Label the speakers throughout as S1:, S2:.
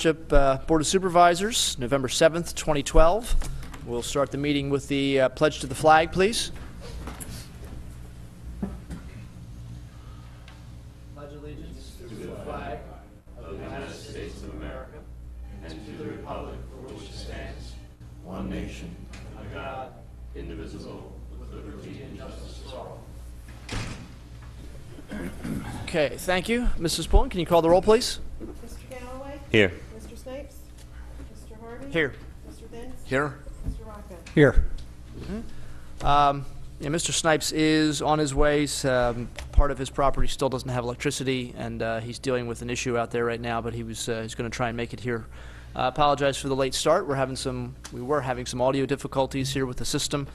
S1: Township Board of Supervisors, November 7th, 2012. We'll start the meeting with the pledge to the flag, please. Pledge allegiance to the flag of the United States of America and to the republic for which it stands, one nation, under God, indivisible, with liberty and justice for all. Okay, thank you. Mrs. Pullen, can you call the roll, please?
S2: Mr. Galloway?
S3: Here.
S2: Mr. Snipes? Mr. Harvey?
S1: Here.
S2: Mr. Dents?
S3: Here.
S2: Mr. Rocco?
S3: Here.
S1: Mr. Snipes is on his way. Part of his property still doesn't have electricity, and he's dealing with an issue out there right now, but he's going to try and make it here. Apologize for the late start. We were having some audio difficulties here with the system.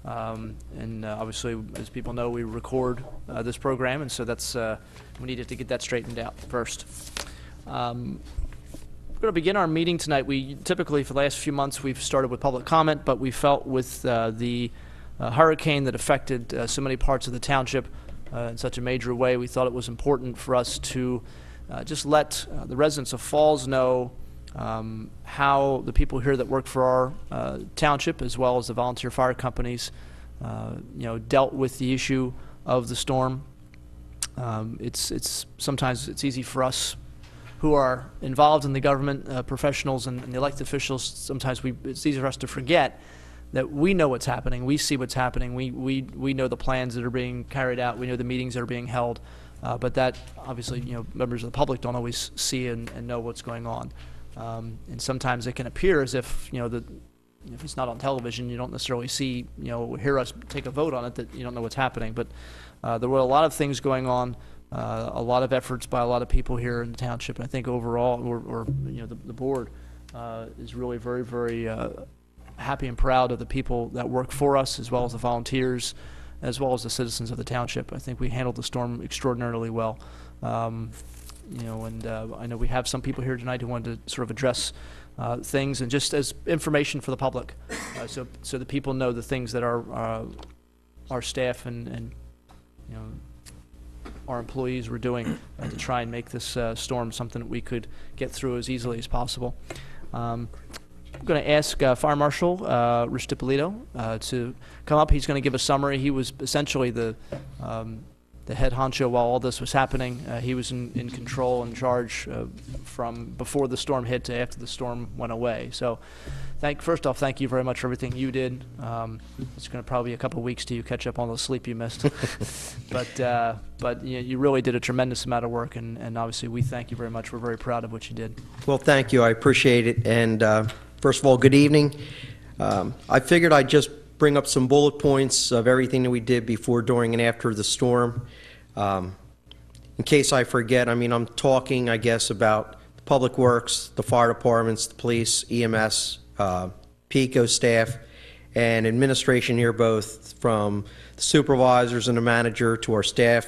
S1: Obviously, as people know, we record this program, and so that's we needed to get that straightened out first. We're going to begin our meeting tonight. We typically, for the last few months, we've started with public comment, but we felt with the hurricane that affected so many parts of the township in such a major way, we thought it was important for us to just let the residents of Falls know how the people here that work for our township, as well as the volunteer fire companies, dealt with the issue of the storm. Sometimes it's easy for us who are involved in the government, professionals and the elected officials. Sometimes it's easy for us to forget that we know what's happening. We see what's happening. We know the plans that are being carried out. We know the meetings that are being held. But that obviously, members of the public don't always see and know what's going on. And sometimes it can appear as if, if it's not on television, you don't necessarily see, hear us take a vote on it, that you don't know what's happening. But there were a lot of things going on, a lot of efforts by a lot of people here in the township. And I think overall, the board is really very, very happy and proud of the people that work for us, as well as the volunteers, as well as the citizens of the township. I think we handled the storm extraordinarily well. I know we have some people here tonight who wanted to sort of address things, and just as information for the public, so the people know the things that our staff and our employees were doing to try and make this storm something that we could get through as easily as possible. I'm going to ask Fire Marshal Rich DiPolito to come up. He's going to give a summary. He was essentially the head honcho while all this was happening. He was in control and charge from before the storm hit to after the storm went away. So first off, thank you very much for everything you did. It's going to probably be a couple of weeks till you catch up on the sleep you missed. but you really did a tremendous amount of work, and obviously we thank you very much. We're very proud of what you did.
S4: Well, thank you. I appreciate it. And first of all, good evening. I figured I'd just bring up some bullet points of everything that we did before, during, and after the storm. In case I forget, I'm talking, I guess, about the public works, the fire departments, the police, EMS, PICO staff, and administration here, both from the supervisors and the manager to our staff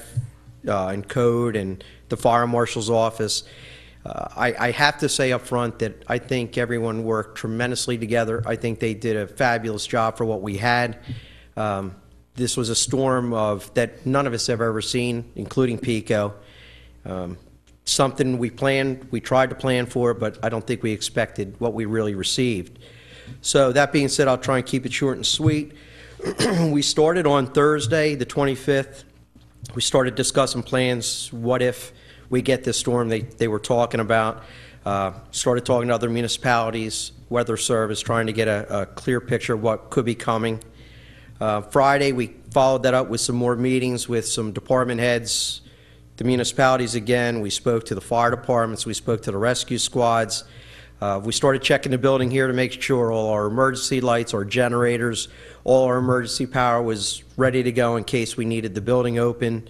S4: and code and the fire marshal's office. I have to say up front that I think everyone worked tremendously together. I think they did a fabulous job for what we had. This was a storm that none of us have ever seen, including PICO. Something we tried to plan for, but I don't think we expected what we really received. So that being said, I'll try and keep it short and sweet. We started on Thursday, the 25th. We started discussing plans. What if we get this storm they were talking about? Started talking to other municipalities, weather service, trying to get a clear picture of what could be coming. Friday, we followed that up with some more meetings with some department heads, the municipalities again. We spoke to the fire departments. We spoke to the rescue squads. We started checking the building here to make sure all our emergency lights, our generators, all our emergency power was ready to go in case we needed the building open.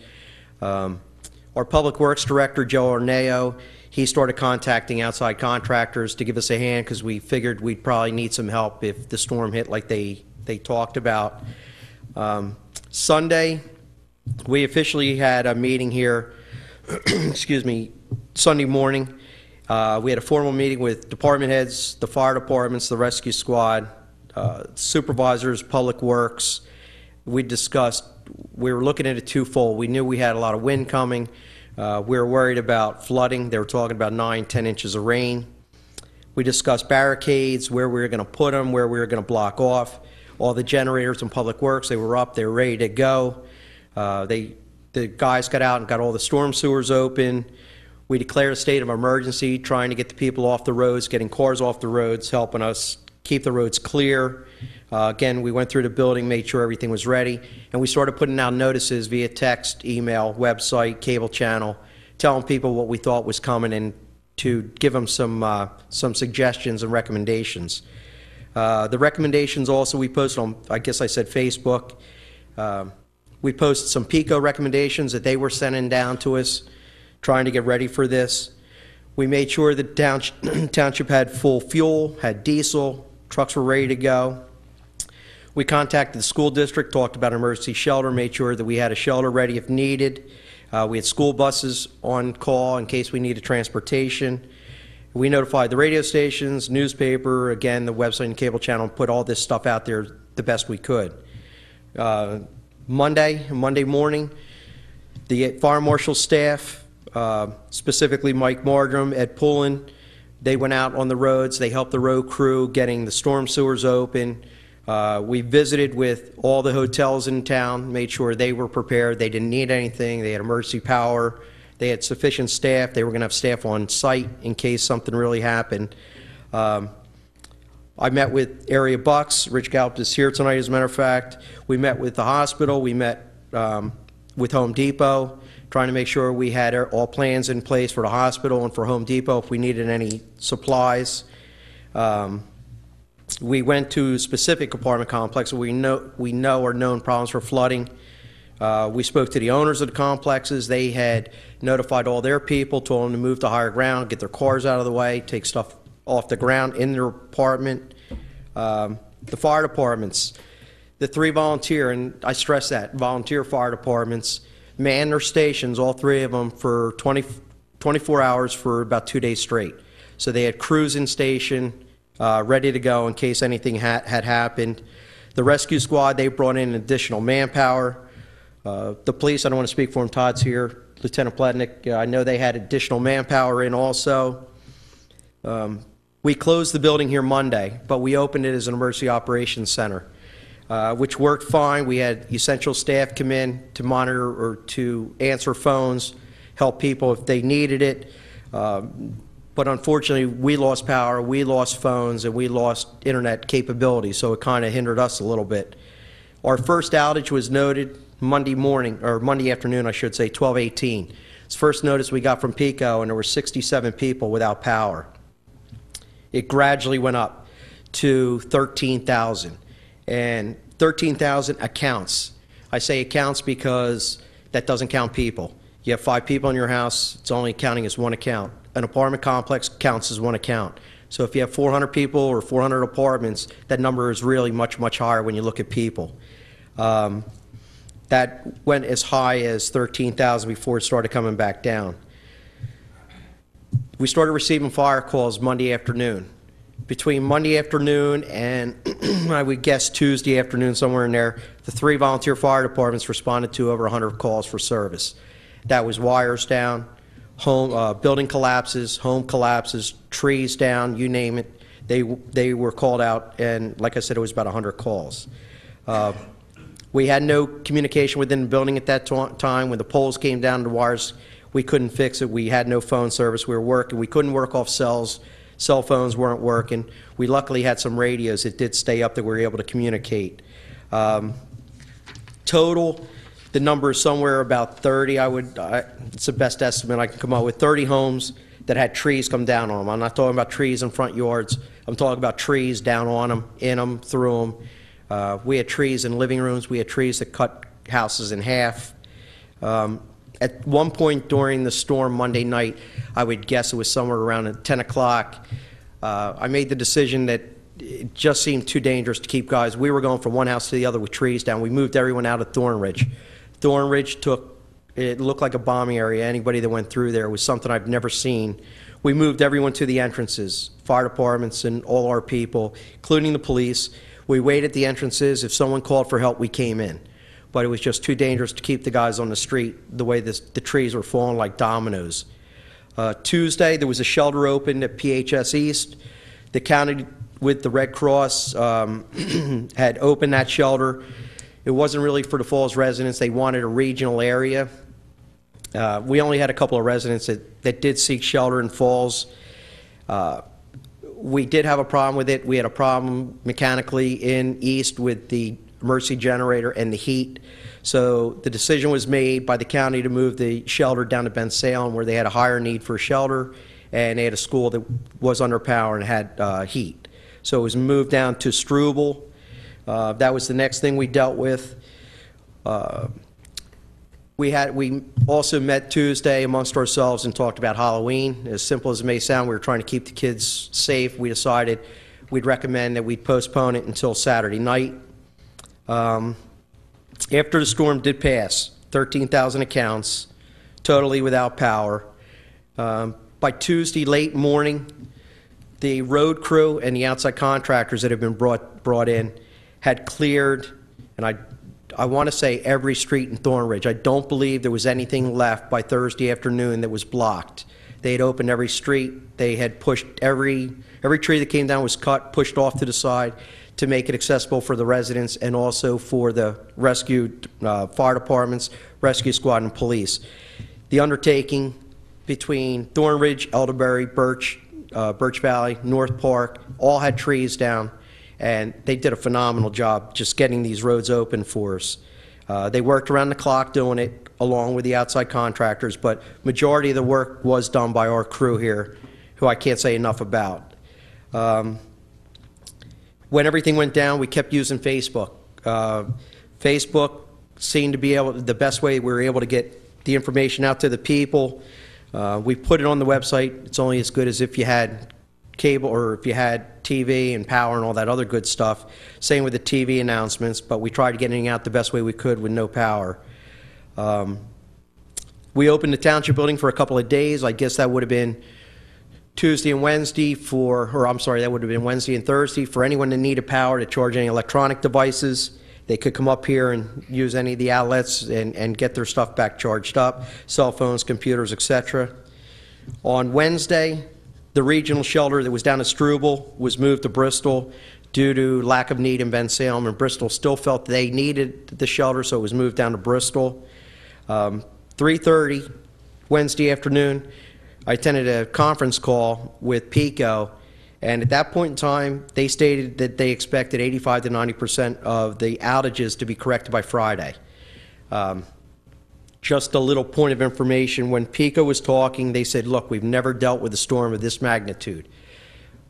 S4: Our Public Works Director, Joe Arneo, he started contacting outside contractors to give us a hand, because we figured we'd probably need some help if the storm hit like they talked about. Sunday, we officially had a meeting here, excuse me, Sunday morning. We had a formal meeting with department heads, the fire departments, the rescue squad, supervisors, public works. We were looking at it twofold. We knew we had a lot of wind coming. We were worried about flooding. They were talking about 9-10 inches of rain. We discussed barricades, where we were going to put them, where we were going to block off. All the generators in Public Works, they were up, they were ready to go. The guys got out and got all the storm sewers open. We declared a state of emergency, trying to get the people off the roads, getting cars off the roads, helping us keep the roads clear. Again, we went through the building, made sure everything was ready, and we started putting out notices via text, email, website, cable channel, telling people what we thought was coming and to give them some suggestions and recommendations. The recommendations also we posted on, I guess I said Facebook. We posted some PICO recommendations that they were sending down to us, trying to get ready for this. We made sure that Township had full fuel, had diesel, trucks were ready to go. We contacted the school district, talked about emergency shelter, made sure that we had a shelter ready if needed. We had school buses on call in case we needed transportation. We notified the radio stations, newspaper, again, the website and cable channel, put all this stuff out there the best we could. Monday morning, the fire marshal staff, specifically Mike Mardrum, Ed Pullen, they went out on the roads. They helped the road crew getting the storm sewers open. We visited with all the hotels in town, made sure they were prepared. They didn't need anything. They had emergency power. They had sufficient staff. They were going to have staff on site in case something really happened. I met with area bucks. Rich Gallup is here tonight, as a matter of fact. We met with the hospital. We met with Home Depot, trying to make sure we had all plans in place for the hospital and for Home Depot if we needed any supplies. We went to specific apartment complexes we know are known problems for flooding. We spoke to the owners of the complexes. They had notified all their people, told them to move to higher ground, get their cars out of the way, take stuff off the ground in their apartment. The fire departments, the 3 volunteer, and I stress that, volunteer fire departments, man their stations, all 3 of them, for 24 hours for about 2 days straight. So they had crews in station, ready to go in case anything had happened. The rescue squad, they brought in additional manpower. The police, I don't want to speak for them, Todd's here, Lieutenant Pletnick, I know they had additional manpower in also. We closed the building here Monday, but we opened it as an emergency operations center, which worked fine. We had essential staff come in to monitor or to answer phones, help people if they needed it. But unfortunately, we lost power, we lost phones, and we lost internet capability, so it kind of hindered us a little bit. Our first outage was noted Monday morning, or Monday afternoon, I should say, 12:18. It's first notice we got from PICO, and there were 67 people without power. It gradually went up to 13,000, and 13,000 accounts. I say accounts because that doesn't count people. You have 5 people in your house, it's only counting as 1 account. An apartment complex counts as 1 account. So if you have 400 people or 400 apartments, that number is really much, much higher when you look at people. That went as high as 13,000 before it started coming back down. We started receiving fire calls Monday afternoon. Between Monday afternoon and I would guess Tuesday afternoon, somewhere in there, the 3 volunteer fire departments responded to over 100 calls for service. That was wires down, building collapses, home collapses, trees down, you name it. They were called out, and like I said, it was about 100 calls. We had no communication within the building at that time. When the poles came down, the wires, we couldn't fix it. We had no phone service. We were working. We couldn't work off cells. Cell phones weren't working. We luckily had some radios that did stay up that we were able to communicate. Total, the number is somewhere about 30. It's the best estimate I can come up with. 30 homes that had trees come down on them. I'm not talking about trees in front yards. I'm talking about trees down on them, in them, through them. We had trees in living rooms. We had trees that cut houses in half. At one point during the storm Monday night, I would guess it was somewhere around 10 o'clock, I made the decision that it just seemed too dangerous to keep guys. We were going from one house to the other with trees down. We moved everyone out of Thornridge. Thornridge it looked like a bombing area. Anybody that went through there was something I've never seen. We moved everyone to the entrances, fire departments and all our people, including the police. We waited at the entrances. If someone called for help, we came in. But it was just too dangerous to keep the guys on the street the way the trees were falling like dominoes. Tuesday, there was a shelter opened at PHS East. The county with the Red Cross had opened that shelter. It wasn't really for the Falls residents. They wanted a regional area. We only had a couple of residents that did seek shelter in Falls. We did have a problem with it. We had a problem mechanically in East with the emergency generator and the heat. So the decision was made by the county to move the shelter down to Ben Salem, where they had a higher need for shelter, and they had a school that was under power and had heat. So it was moved down to Struble. That was the next thing we dealt with. We also met Tuesday amongst ourselves and talked about Halloween. As simple as it may sound, we were trying to keep the kids safe. We decided we'd recommend that we'd postpone it until Saturday night. After the storm did pass, 13,000 accounts, totally without power. By Tuesday late morning, the road crew and the outside contractors that have been brought in had cleared, and I want to say every street in Thornridge. I don't believe there was anything left by Thursday afternoon that was blocked. They had opened every street. They had pushed every tree that came down was cut, pushed off to the side to make it accessible for the residents and also for the rescue fire departments, rescue squad, and police. The undertaking between Thornridge, Elderberry, Birch Valley, North Park, all had trees down, and they did a phenomenal job just getting these roads open for us. They worked around the clock doing it along with the outside contractors, but majority of the work was done by our crew here, who I can't say enough about. When everything went down, we kept using Facebook. Facebook seemed to be the best way we were able to get the information out to the people. We put it on the website. It's only as good as if you had cable or if you had TV and power and all that other good stuff. Same with the TV announcements, but we tried getting out the best way we could with no power. We opened the Township building for a couple of days. I guess that would have been Tuesday and Wednesday that would have been Wednesday and Thursday for anyone that needed power to charge any electronic devices. They could come up here and use any of the outlets and get their stuff back charged up, cell phones, computers, etc. On Wednesday, the regional shelter that was down at Struble was moved to Bristol due to lack of need in Ben Salem, and Bristol still felt they needed the shelter, so it was moved down to Bristol. 3:30 Wednesday afternoon, I attended a conference call with PICO, and at that point in time, they stated that they expected 85 to 90% of the outages to be corrected by Friday. Just a little point of information, when PICO was talking, they said, look, we've never dealt with a storm of this magnitude.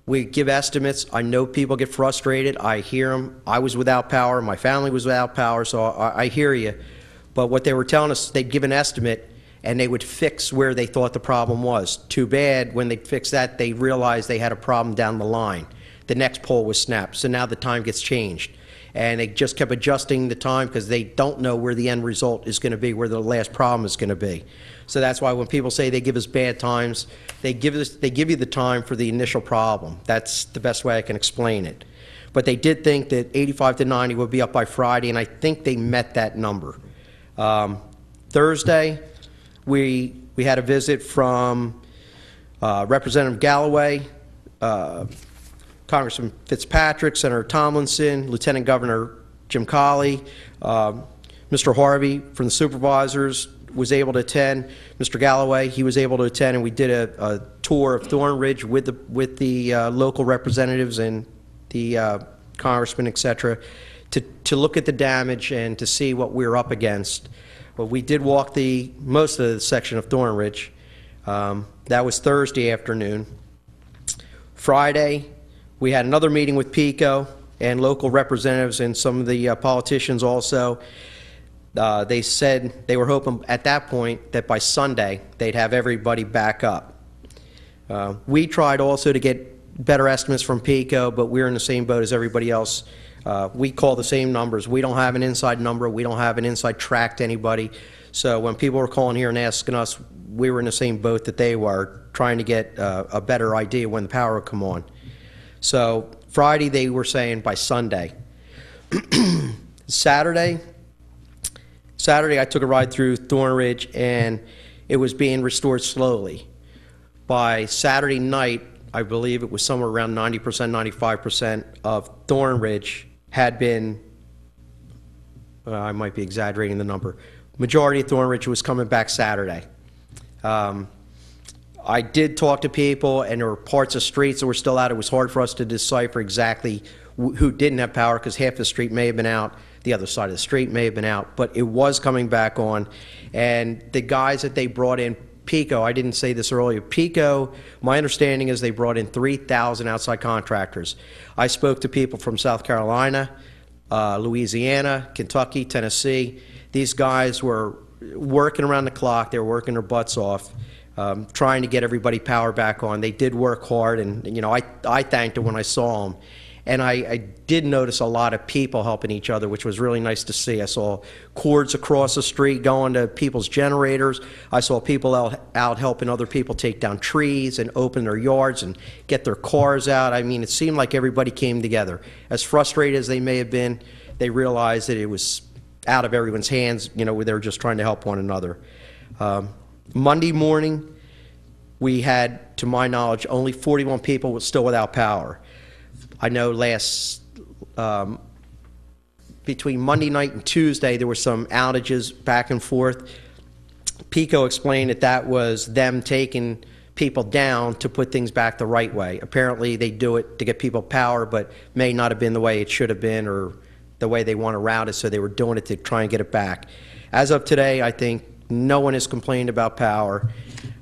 S4: We give estimates. I know people get frustrated. I hear them. I was without power. My family was without power, so I hear you. But what they were telling us, they'd give an estimate, and they would fix where they thought the problem was. Too bad, when they fixed that, they realized they had a problem down the line. The next pole was snapped, so now the time gets changed. And they just kept adjusting the time because they don't know where the end result is going to be, where the last problem is going to be. So that's why when people say they give us bad times, they give you the time for the initial problem. That's the best way I can explain it. But they did think that 85 to 90 would be up by Friday, and I think they met that number. Thursday, we had a visit from Representative Galloway, Congressman Fitzpatrick, Senator Tomlinson, Lieutenant Governor Jim Colley, Mr. Harvey from the Supervisors was able to attend. Mr. Galloway, he was able to attend, and we did a tour of Thornridge with the local representatives and the congressmen, etc., to look at the damage and to see what we were up against. But we did walk most of the section of Thornridge. That was Thursday afternoon. Friday, we had another meeting with PICO and local representatives and some of the politicians also. They said they were hoping at that point that by Sunday they'd have everybody back up. We tried also to get better estimates from PICO, but we're in the same boat as everybody else. We call the same numbers. We don't have an inside number. We don't have an inside track to anybody. So when people were calling here and asking us, we were in the same boat that they were, trying to get a better idea when the power would come on. So Friday they were saying by Sunday. Saturday I took a ride through Thornridge, and it was being restored slowly. By Saturday night, I believe it was somewhere around 90%, 95% of Thornridge had been, I might be exaggerating the number, majority of Thornridge was coming back Saturday. I did talk to people, and there were parts of streets that were still out. It was hard for us to decipher exactly who didn't have power, because half the street may have been out, the other side of the street may have been out, but it was coming back on. And the guys that they brought in, PECO, I didn't say this earlier, PECO, my understanding is they brought in 3,000 outside contractors. I spoke to people from South Carolina, Louisiana, Kentucky, Tennessee. These guys were working around the clock. They were working their butts off, trying to get everybody power back on. They did work hard, and you know, I thanked them when I saw them. And I did notice a lot of people helping each other, which was really nice to see. I saw cords across the street going to people's generators. I saw people out helping other people take down trees and open their yards and get their cars out. I mean, it seemed like everybody came together. As frustrated as they may have been, they realized that it was out of everyone's hands. You know, they were just trying to help one another. Monday morning, we had, to my knowledge, only 41 people still without power. I know between Monday night and Tuesday, there were some outages back and forth. PECO explained that that was them taking people down to put things back the right way. Apparently, they do it to get people power, but may not have been the way it should have been or the way they want to route it, so they were doing it to try and get it back. As of today, I think no one has complained about power.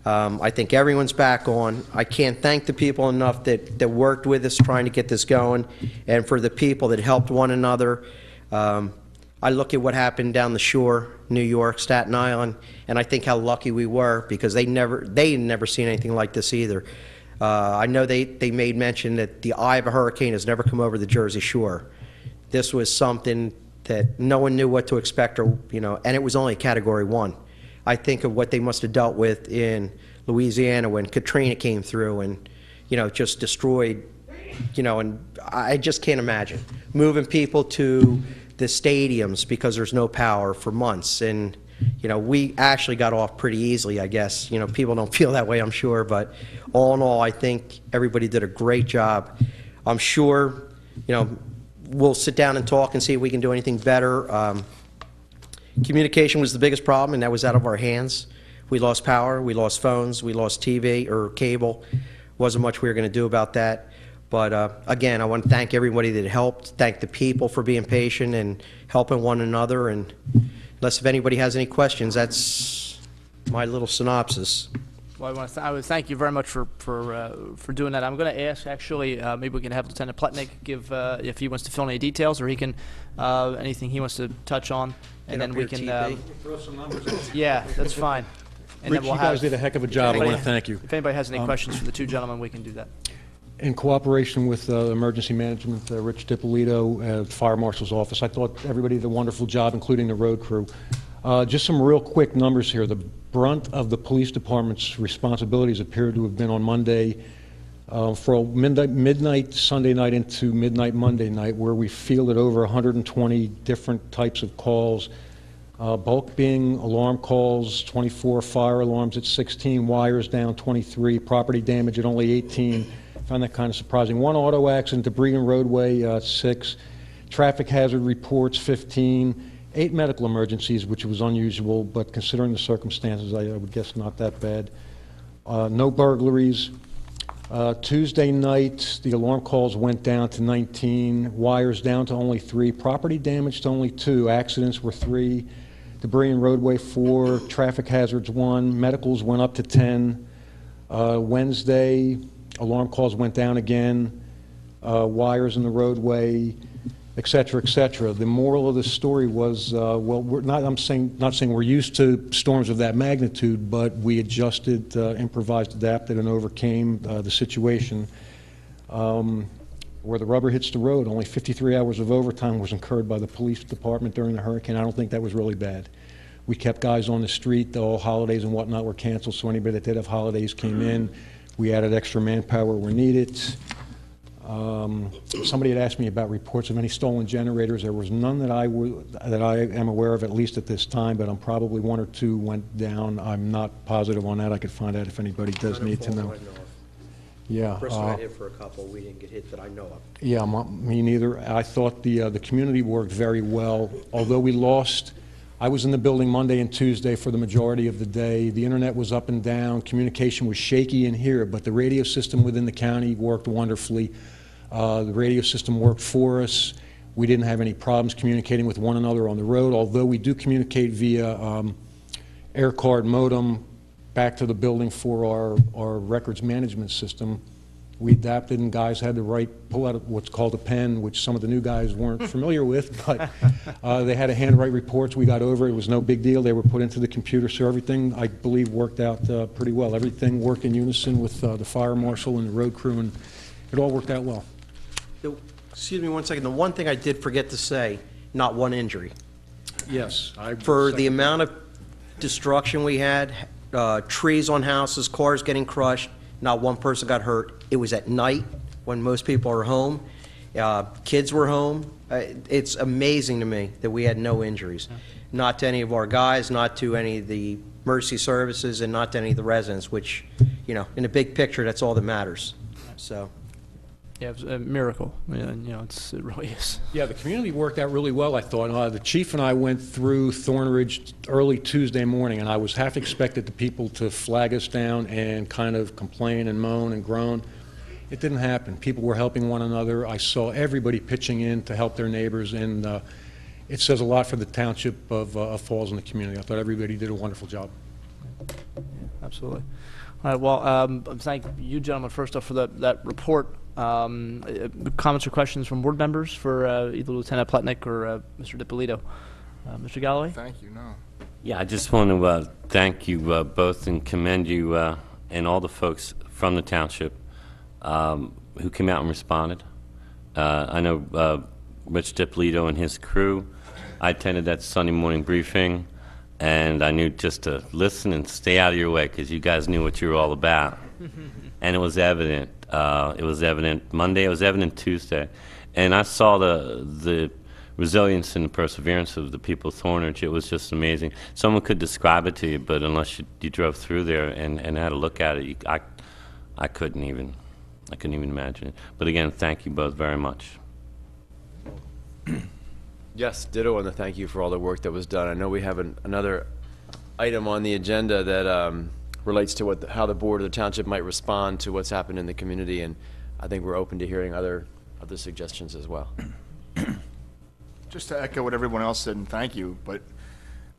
S4: I think everyone's back on. I can't thank the people enough that worked with us trying to get this going, and for the people that helped one another. I look at what happened down the shore, New York, Staten Island, and I think how lucky we were, because they had never seen anything like this either. I know they made mention that the eye of a hurricane has never come over the Jersey Shore. This was something that no one knew what to expect, or and it was only Category 1. I think of what they must have dealt with in Louisiana when Katrina came through and, just destroyed, and I just can't imagine moving people to the stadiums because there's no power for months. And, we actually got off pretty easily, I guess. People don't feel that way, I'm sure, but all in all, I think everybody did a great job. I'm sure, we'll sit down and talk and see if we can do anything better. Communication was the biggest problem, and that was out of our hands. We lost power, we lost phones, we lost TV or cable. Wasn't much we were going to do about that. But again, I want to thank everybody that helped, thank the people for being patient and helping one another. And unless if anybody has any questions, that's my little synopsis.
S1: Well, I would thank you very much for doing that. I'm going to ask, actually, maybe we can have Lieutenant Plotnick give, if he wants to fill in any details, or he can, anything he wants to touch on, and then we can,
S3: throw some numbers in.
S1: yeah, that's fine. And
S3: Rich,
S1: then we'll
S3: you guys did a heck of a job. I want to thank you.
S1: If anybody has any questions for the two gentlemen, we can do that.
S3: In cooperation with Emergency Management, Rich DiPolito, Fire Marshal's office, I thought everybody did a wonderful job, including the road crew. Just some real quick numbers here. The brunt of the police department's responsibilities appear to have been on Monday for midnight Sunday night into midnight Monday night, where we fielded over 120 different types of calls, bulk being alarm calls, 24 fire alarms at 16, wires down 23, property damage at only 18. Found that kind of surprising. One auto accident, debris in roadway, 6, traffic hazard reports, 15, 8 medical emergencies, which was unusual, but considering the circumstances, I would guess not that bad. No burglaries. Tuesday night, the alarm calls went down to 19, wires down to only 3, property damage to only 2, accidents were 3, debris in roadway 4, traffic hazards 1, medicals went up to 10. Wednesday, alarm calls went down again, wires in the roadway, et cetera, et cetera. The moral of the story was, well, we're not, not saying we're used to storms of that magnitude, but we adjusted, improvised, adapted, and overcame the situation. Where the rubber hits the road, only 53 hours of overtime was incurred by the police department during the hurricane. I don't think that was really bad. We kept guys on the street. All holidays and whatnot were canceled, so anybody that did have holidays came in. We added extra manpower where needed. Somebody had asked me about reports of any stolen generators. There was none that I am aware of, at least at this time, but probably 1 or 2 went down. I'm not positive on that. I could find out if anybody does need to know. Yeah.
S4: Chris got hit for a couple. We didn't get hit that I know of.
S3: Yeah, me neither. I thought the community worked very well. Although we lost, I was in the building Monday and Tuesday for the majority of the day. The internet was up and down. Communication was shaky in here, but the radio system within the county worked wonderfully. The radio system worked for us. We didn't have any problems communicating with one another on the road, although we do communicate via air card modem back to the building for our records management system. We adapted, and guys had to pull out what's called a pen, which some of the new guys weren't familiar with, but they had to handwrite reports. We got over it. It was no big deal. They were put into the computer, so everything, I believe, worked out pretty well. Everything worked in unison with the fire marshal and the road crew, and it all worked out well.
S4: Excuse me one second. The one thing I did forget to say, not one injury.
S3: Yes.
S4: For the amount of destruction we had, trees on houses, cars getting crushed, not one person got hurt. It was at night when most people are home. Kids were home. It's amazing to me that we had no injuries. Not to any of our guys, not to any of the emergency services, and not to any of the residents, which, you know, in the big picture, that's all that matters. So.
S1: Yeah, it was a miracle. Yeah, and, you know, it really is.
S3: Yeah, the community worked out really well, I thought. The chief and I went through Thornridge early Tuesday morning, and I was half expected the people to flag us down and kind of complain and moan and groan. It didn't happen. People were helping one another. I saw everybody pitching in to help their neighbors, and it says a lot for the township of Falls and the community. I thought everybody did a wonderful job.
S1: Yeah, absolutely. All right, well, thank you, gentlemen, first off, for that report. Comments or questions from board members for either Lieutenant Pletnick or Mr. DiPolito? Mr. Galloway?
S5: Thank you. No.
S6: Yeah, I just want to thank you both and commend you and all the folks from the township who came out and responded. I know Rich DiPolito and his crew. I attended that Sunday morning briefing, and I knew just to listen and stay out of your way because you guys knew what you were all about. And it was evident. It was evident Monday. It was evident Tuesday, and I saw the resilience and the perseverance of the people of Thornridge. It was just amazing. Someone could describe it to you, but unless you drove through there and had a look at it, I couldn't even imagine it. But again, thank you both very much.
S7: Yes, ditto, and thank you for all the work that was done. I know we have another item on the agenda that relates to how the board of the township might respond to what's happened in the community, and I think we're open to hearing other suggestions as well.
S5: Just to echo what everyone else said, and thank you, but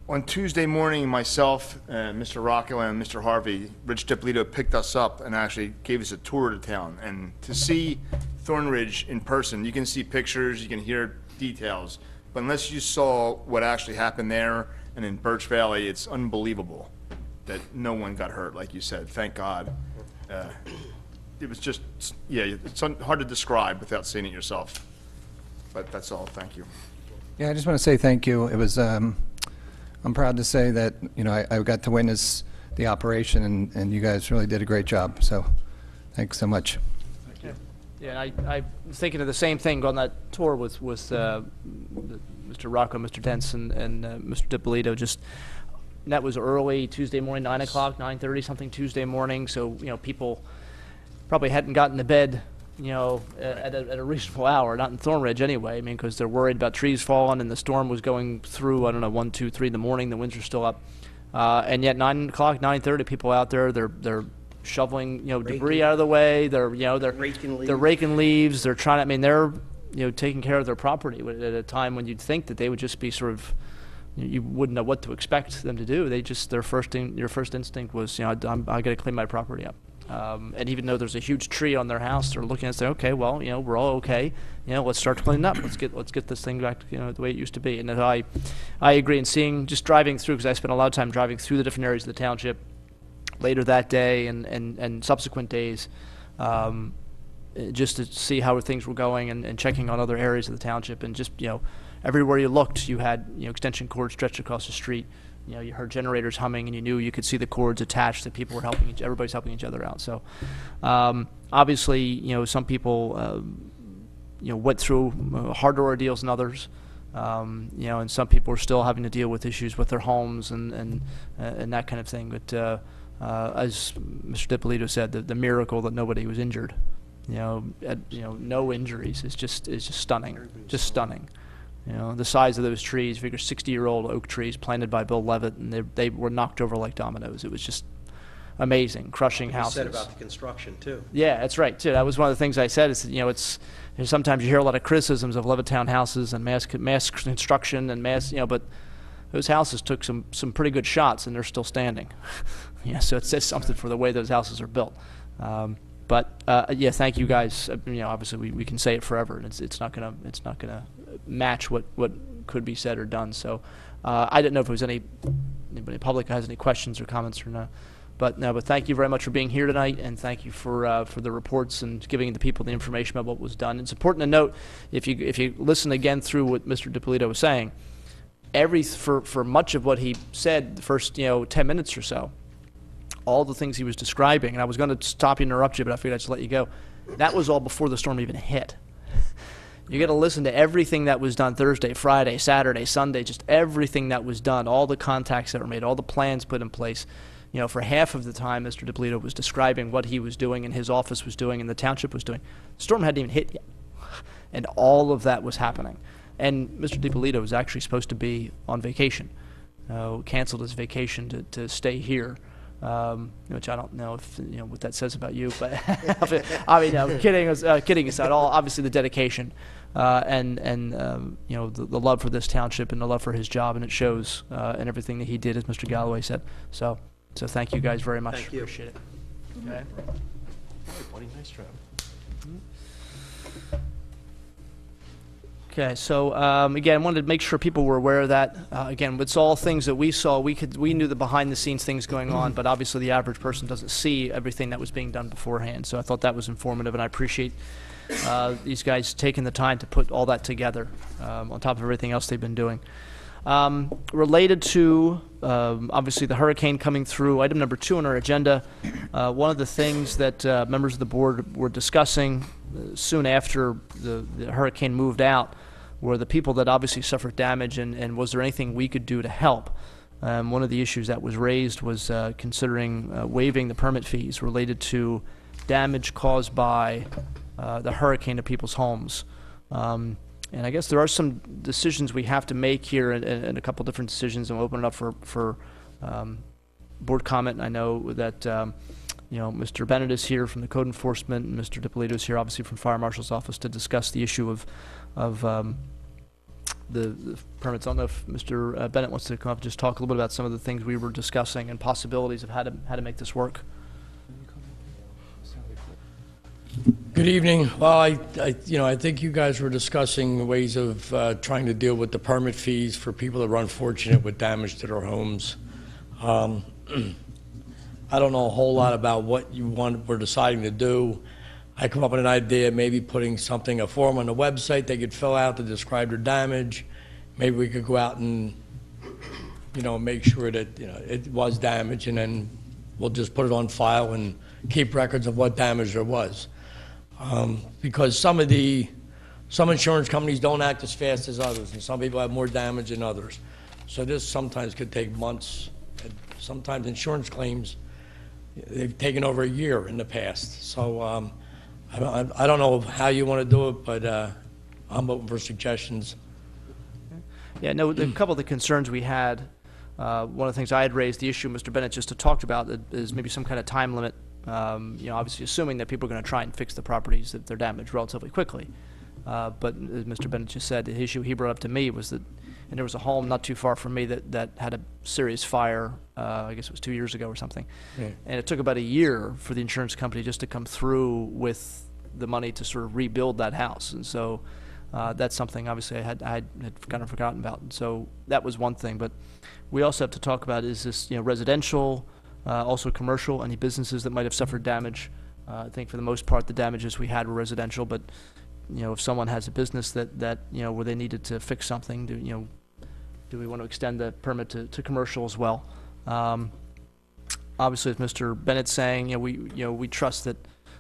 S5: on Tuesday morning, myself, Mr. Rocco, and Mr. Harvey, Rich DiPolito picked us up and actually gave us a tour of the town. And to see Thornridge in person, you can see pictures, you can hear details, but unless you saw what actually happened there and in Birch Valley, it's unbelievable that no one got hurt, like you said. Thank God. It was just, yeah, it's hard to describe without seeing it yourself. But that's all. Thank you.
S8: Yeah, I just want to say thank you. It was, I'm proud to say that, you know, I got to witness the operation, and you guys really did a great job. So thanks so much.
S1: Yeah, I was thinking of the same thing on that tour with Mr. Rocco, Mr. Dents, and Mr. DiPolito. Just that was early Tuesday morning, 9 o'clock, 9:30 something Tuesday morning. So you know, people probably hadn't gotten to bed, you know, at a reasonable hour. Not in Thornridge anyway. I mean, because they're worried about trees falling, and the storm was going through. I don't know, 1, 2, 3 in the morning. The winds are still up, and yet 9 o'clock, 9:30, people out there. They're shoveling, you know, debris out of the way. They're raking leaves. They're trying to. I mean, they're, you know, taking care of their property at a time when you'd think that they would just be sort of, you wouldn't know what to expect them to do. They just, your first instinct was, you know, I got to clean my property up. And even though there's a huge tree on their house, they're looking and saying, okay, well, you know, we're all okay. You know, let's start cleaning up. Let's get this thing back to, you know, the way it used to be. And I agree. And just driving through, because I spent a lot of time driving through the different areas of the township later that day and subsequent days, just to see how things were going and checking on other areas of the township. And just, you know, everywhere you looked, you had, you know, extension cords stretched across the street. You know, you heard generators humming, and you knew you could see the cords attached. That people were everybody's helping each other out. So, obviously, you know, some people, you know, went through harder ordeals than others. You know, and some people are still having to deal with issues with their homes and that kind of thing. But as Mr. DiPolito said, the miracle that nobody was injured. No injuries is just stunning, just stunning. The size of those trees, figure 60-year-old oak trees planted by Bill Levitt, and they were knocked over like dominoes. It was just amazing, crushing houses.
S4: You said about the construction, too.
S1: Yeah, that's right, too. That was one of the things I said. Is sometimes you hear a lot of criticisms of Levittown houses and mass construction and but those houses took some pretty good shots, and they're still standing. So it says something for the way those houses are built. Thank you guys. Obviously we can say it forever, and it's not gonna match what could be said or done. So I didn't know if it was anybody in the public has any questions or comments or not. But thank you very much for being here tonight, and thank you for the reports and giving the people the information about what was done. It's important to note, if you listen again through what Mr. DiPolito was saying, for much of what he said, the first 10 minutes or so, all the things he was describing, and I was going to stop you and interrupt you, but I figured I'd just let you go. That was all before the storm even hit. You got to listen to everything that was done Thursday, Friday, Saturday, Sunday, just everything that was done, all the contacts that were made, all the plans put in place. For half of the time, Mr. DiPolito was describing what he was doing and his office was doing and the township was doing. The storm hadn't even hit yet, and all of that was happening. And Mr. DiPolito was actually supposed to be on vacation, canceled his vacation to stay here, which I don't know if what that says about you, but I mean, kidding aside, obviously the dedication and the love for this township and the love for his job, and it shows in everything that he did, as Mr. Galloway said. So thank you guys very much.
S4: Thank you.
S1: Appreciate it. Okay.
S4: Nice job.
S1: Okay, so again, I wanted to make sure people were aware of that. Again, it's all things that we saw. We knew the behind-the-scenes things going on, but obviously the average person doesn't see everything that was being done beforehand. So I thought that was informative, and I appreciate these guys taking the time to put all that together on top of everything else they've been doing. Related to obviously the hurricane coming through, item number 2 on our agenda, one of the things that members of the board were discussing soon after the hurricane moved out were the people that obviously suffered damage, and was there anything we could do to help? One of the issues that was raised was considering waiving the permit fees related to damage caused by the hurricane to people's homes. And I guess there are some decisions we have to make here, and a couple different decisions, and we'll open it up for board comment. And I know that Mr. Bennett is here from the code enforcement, and Mr. DiPolito is here, obviously from Fire Marshal's office, to discuss the issue of the permits. I don't know if Mr. Bennett wants to come up and just talk a little bit about some of the things we were discussing and possibilities of how to make this work.
S9: Good evening. Well, I think you guys were discussing ways of trying to deal with the permit fees for people that were unfortunate with damage to their homes. I don't know a whole lot about what you were deciding to do. I come up with an idea, maybe putting a form on the website they could fill out to describe their damage. Maybe we could go out and, make sure that, it was damage, and then we'll just put it on file and keep records of what damage there was. Because some insurance companies don't act as fast as others, and some people have more damage than others. So this sometimes could take months. And sometimes insurance claims, they've taken over a year in the past. So I don't know how you want to do it, but I'm open for suggestions.
S1: Yeah, no, a couple of the concerns we had, one of the things I had raised, the issue Mr. Bennett just talked about, is maybe some kind of time limit. Obviously assuming that people are going to try and fix the properties that they're damaged relatively quickly. But as Mr. Bennett just said, the issue he brought up to me was that, and there was a home not too far from me that had a serious fire, I guess it was 2 years ago or something. Yeah. And it took about a year for the insurance company just to come through with the money to sort of rebuild that house. And so that's something obviously I had kind of forgotten about. And so that was one thing. But we also have to talk about, is this residential, also commercial, any businesses that might have suffered damage. I think for the most part the damages we had were residential, but if someone has a business that where they needed to fix something, do we want to extend the permit to commercial as well? Obviously, as Mr. Bennett's saying, we trust that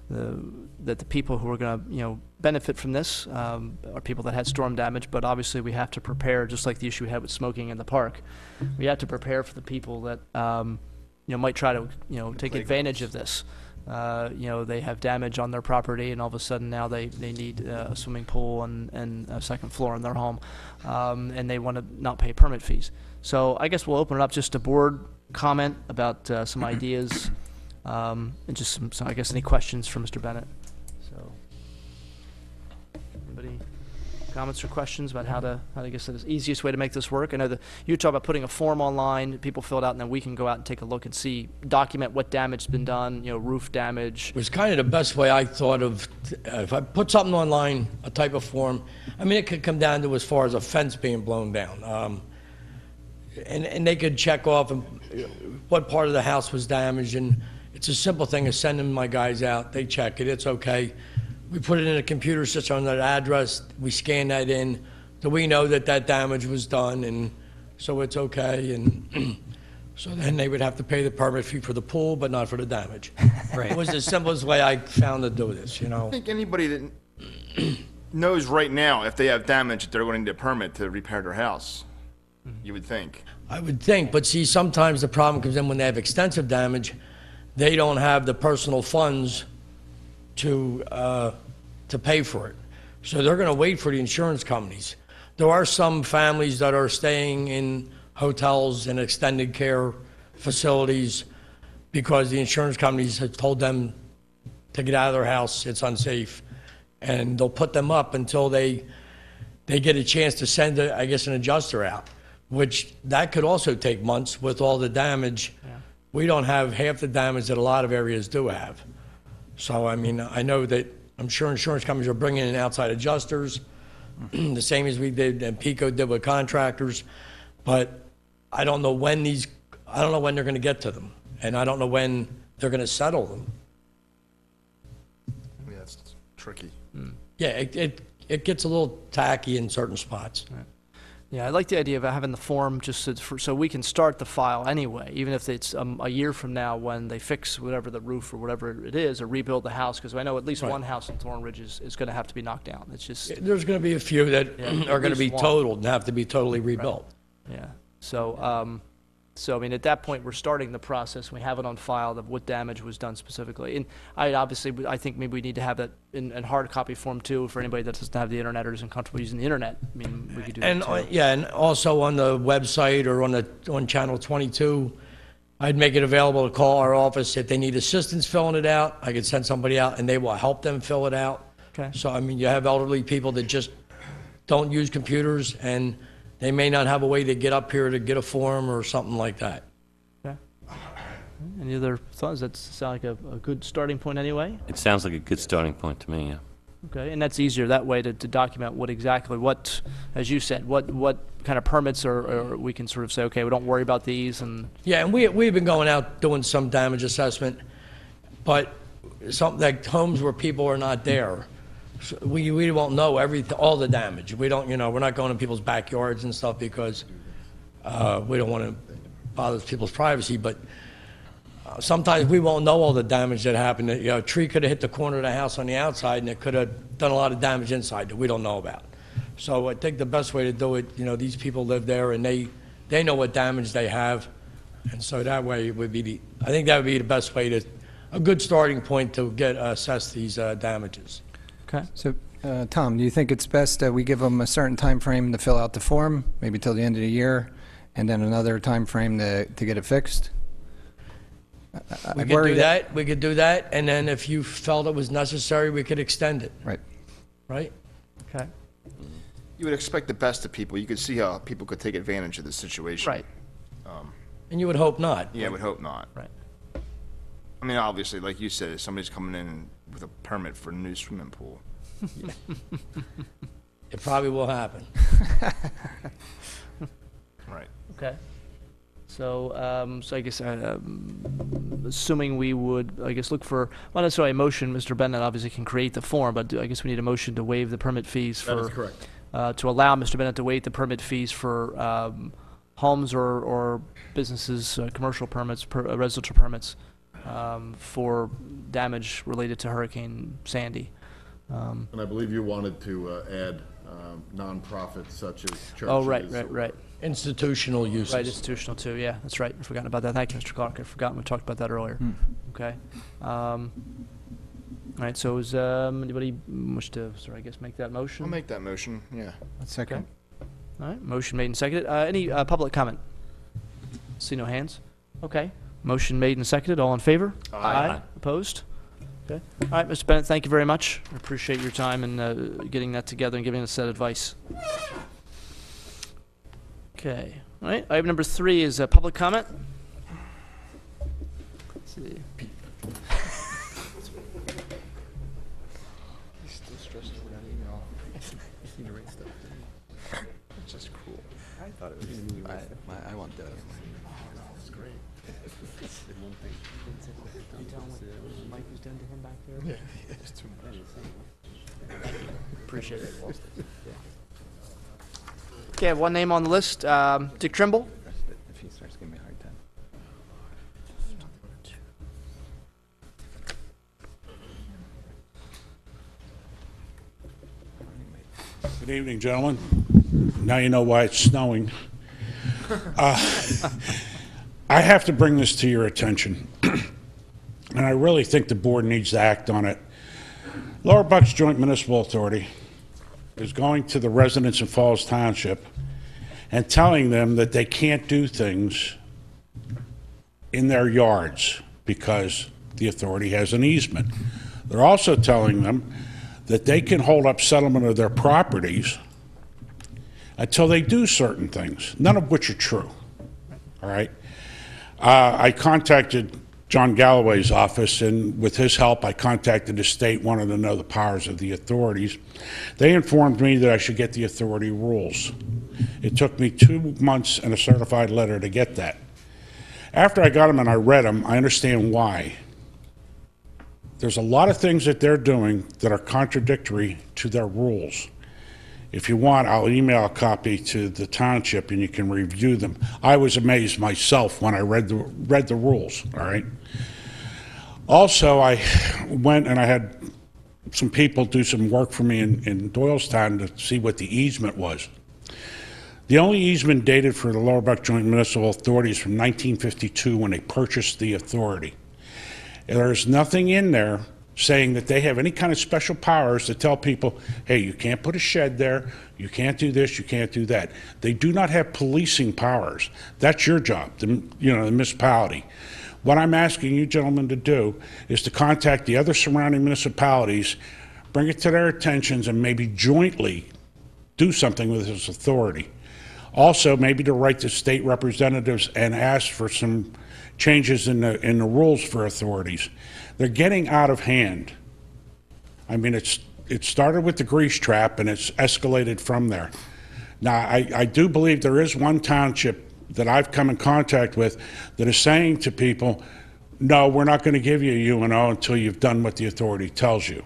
S1: the people who are going to benefit from this are people that had storm damage, but obviously we have to prepare, just like the issue we had with smoking in the park. We have to prepare for the people that might try to, take advantage of this. They have damage on their property, and all of a sudden now they need a swimming pool and a second floor in their home, and they want to not pay permit fees. So I guess we'll open it up just to board comment about some ideas, and just some, I guess, any questions for Mr. Bennett. So, anybody? Comments or questions about how to guess the easiest way to make this work? I know that you talk about putting a form online, people fill it out, and then we can go out and take a look and document what damage has been done, roof damage.
S9: It was kind of the best way I thought of. If I put something online, a type of form, I mean, it could come down to as far as a fence being blown down. And they could check off what part of the house was damaged, and it's a simple thing of sending my guys out, they check it, it's okay. We put it in a computer system on that address, we scan that in, so we know that damage was done, and so it's okay, and so then they would have to pay the permit fee for the pool, but not for the damage.
S8: Right.
S9: It was the simplest way I found to do this,
S5: I think anybody that knows right now if they have damage, they're going to need a permit to repair their house, you would think.
S9: I would think, but see, sometimes the problem comes in when they have extensive damage, they don't have the personal funds to pay for it. So they're going to wait for the insurance companies. There are some families that are staying in hotels and extended care facilities because the insurance companies have told them to get out of their house, it's unsafe, and they'll put them up until they get a chance to send, I guess, an adjuster out, which that could also take months with all the damage. Yeah. We don't have half the damage that a lot of areas do have. So, I mean, I know that I'm sure insurance companies are bringing in outside adjusters, the same as we did and PICO did with contractors, but I don't know when they're going to get to them, and I don't know when they're going to settle them.
S5: Yeah, it's tricky.
S9: Yeah, it gets a little tacky in certain spots.
S1: Right. Yeah, I like the idea of having the form just so we can start the file anyway, even if it's a year from now when they fix whatever the roof or whatever it is, or rebuild the house, because I know at least one house in Thorn Ridge is going to have to be knocked down. It's just
S9: there's going to be a few that are going to be totaled and have to be totally rebuilt.
S1: Right. Yeah. So I mean, at that point, we're starting the process. We have it on file of what damage was done specifically. And I think maybe we need to have that in hard copy form too for anybody that doesn't have the internet or isn't comfortable using the internet. I mean, we could do that too.
S9: Yeah, and also on the website or on channel 22, I'd make it available to call our office if they need assistance filling it out. I could send somebody out and they will help them fill it out.
S1: Okay.
S9: So I mean, you have elderly people that just don't use computers and they may not have a way to get up here to get a form or something like that.
S1: Okay. Any other thoughts? That sound like a good starting point anyway?
S6: It sounds like a good starting point to me, yeah.
S1: Okay, and that's easier that way to document what, as you said, what kind of permits or we can sort of say, okay, we don't worry about these. And
S9: yeah, and we've been going out doing some damage assessment, but some like homes where people are not there. So we won't know all the damage. We don't, we're not going in people's backyards and stuff because we don't want to bother people's privacy. But sometimes we won't know all the damage that happened. A tree could have hit the corner of the house on the outside, and it could have done a lot of damage inside that we don't know about. So I think the best way to do it, these people live there, and they know what damage they have, and so that way it would be I think that would be the best way a good starting point to assess these damages.
S1: okay.
S8: So, Tom, do you think it's best that we give them a certain time frame to fill out the form, maybe till the end of the year, and then another time frame to get it fixed?
S9: We could do that, and then if you felt it was necessary, we could extend it.
S8: Right.
S9: Right?
S1: Okay.
S5: You would expect the best of people. You could see how people could take advantage of the situation.
S1: Right.
S9: And you would hope not.
S5: Yeah, I would hope not.
S1: Right.
S5: I mean, obviously, like you said, if somebody's coming in with a permit for a new swimming pool.
S9: It probably will happen.
S5: Right.
S1: Okay. So, I guess, assuming we would, look for, not necessarily a motion, Mr. Bennett obviously can create the form, but I guess we need a motion to waive the permit fees for.
S10: That is correct.
S1: To allow Mr. Bennett to waive the permit fees for homes or businesses, commercial permits, residential permits, for damage related to Hurricane Sandy.
S10: And I believe you wanted to add nonprofits such as churches.
S1: Oh, right.
S9: Institutional uses.
S1: Right, institutional too, yeah, that's right. I've forgotten about that. Thank you, Mr. Clark. I'd forgotten we talked about that earlier. Okay. All right, so is, anybody wish to, I guess, make that motion?
S5: I'll make that motion, yeah.
S8: Second.
S1: All right, motion made and seconded. Any public comment? See no hands? Okay. Motion made and seconded. All in favor?
S6: Aye.
S1: Opposed? Okay. All right, Mr. Bennett, thank you very much. I appreciate your time and getting that together and giving us that advice. Okay. All right, item number 3 is public comment. Let's see.
S5: He's still stressed over that email. Just need to write stuff down. It's just cool.
S10: I thought it was. I want the.
S5: It's great.
S1: You tell him what Mike was doing to him back there?
S5: Yeah, it's too much.
S1: Appreciate it. Okay, I have one name on the list, Dick Trimble.
S10: If he starts giving me a hard time.
S11: Good evening, gentlemen. Now you know why it's snowing. I have to bring this to your attention, and I really think the board needs to act on it. Lower Bucks Joint Municipal Authority is going to the residents of Falls Township and telling them that they can't do things in their yards because the authority has an easement. They're also telling them that they can hold up settlement of their properties until they do certain things, none of which are true. All right? I contacted John Galloway's office, and with his help, I contacted the state, wanted to know the powers of the authorities. They informed me that I should get the authority rules. It took me 2 months and a certified letter to get that. After I got them and I read them, I understand why. There's a lot of things that they're doing that are contradictory to their rules. If you want, I'll email a copy to the township and you can review them. I was amazed myself when I read the rules, all right? Also, I went and I had some people do some work for me in Doylestown to see what the easement was. The only easement dated for the Lower Buck Joint Municipal Authority is from 1952 when they purchased the authority. There's nothing in there saying that they have any kind of special powers to tell people, hey, you can't put a shed there, you can't do this, you can't do that. They do not have policing powers. That's your job, the municipality. What I'm asking you gentlemen to do is to contact the other surrounding municipalities, bring it to their attentions, and maybe jointly do something with this authority. Also, maybe to write to state representatives and ask for some changes in the rules for authorities. They're getting out of hand. I mean, it started with the grease trap and it's escalated from there. Now, I do believe there is one township that I've come in contact with that is saying to people, no, we're not going to give you a UNO until you've done what the authority tells you.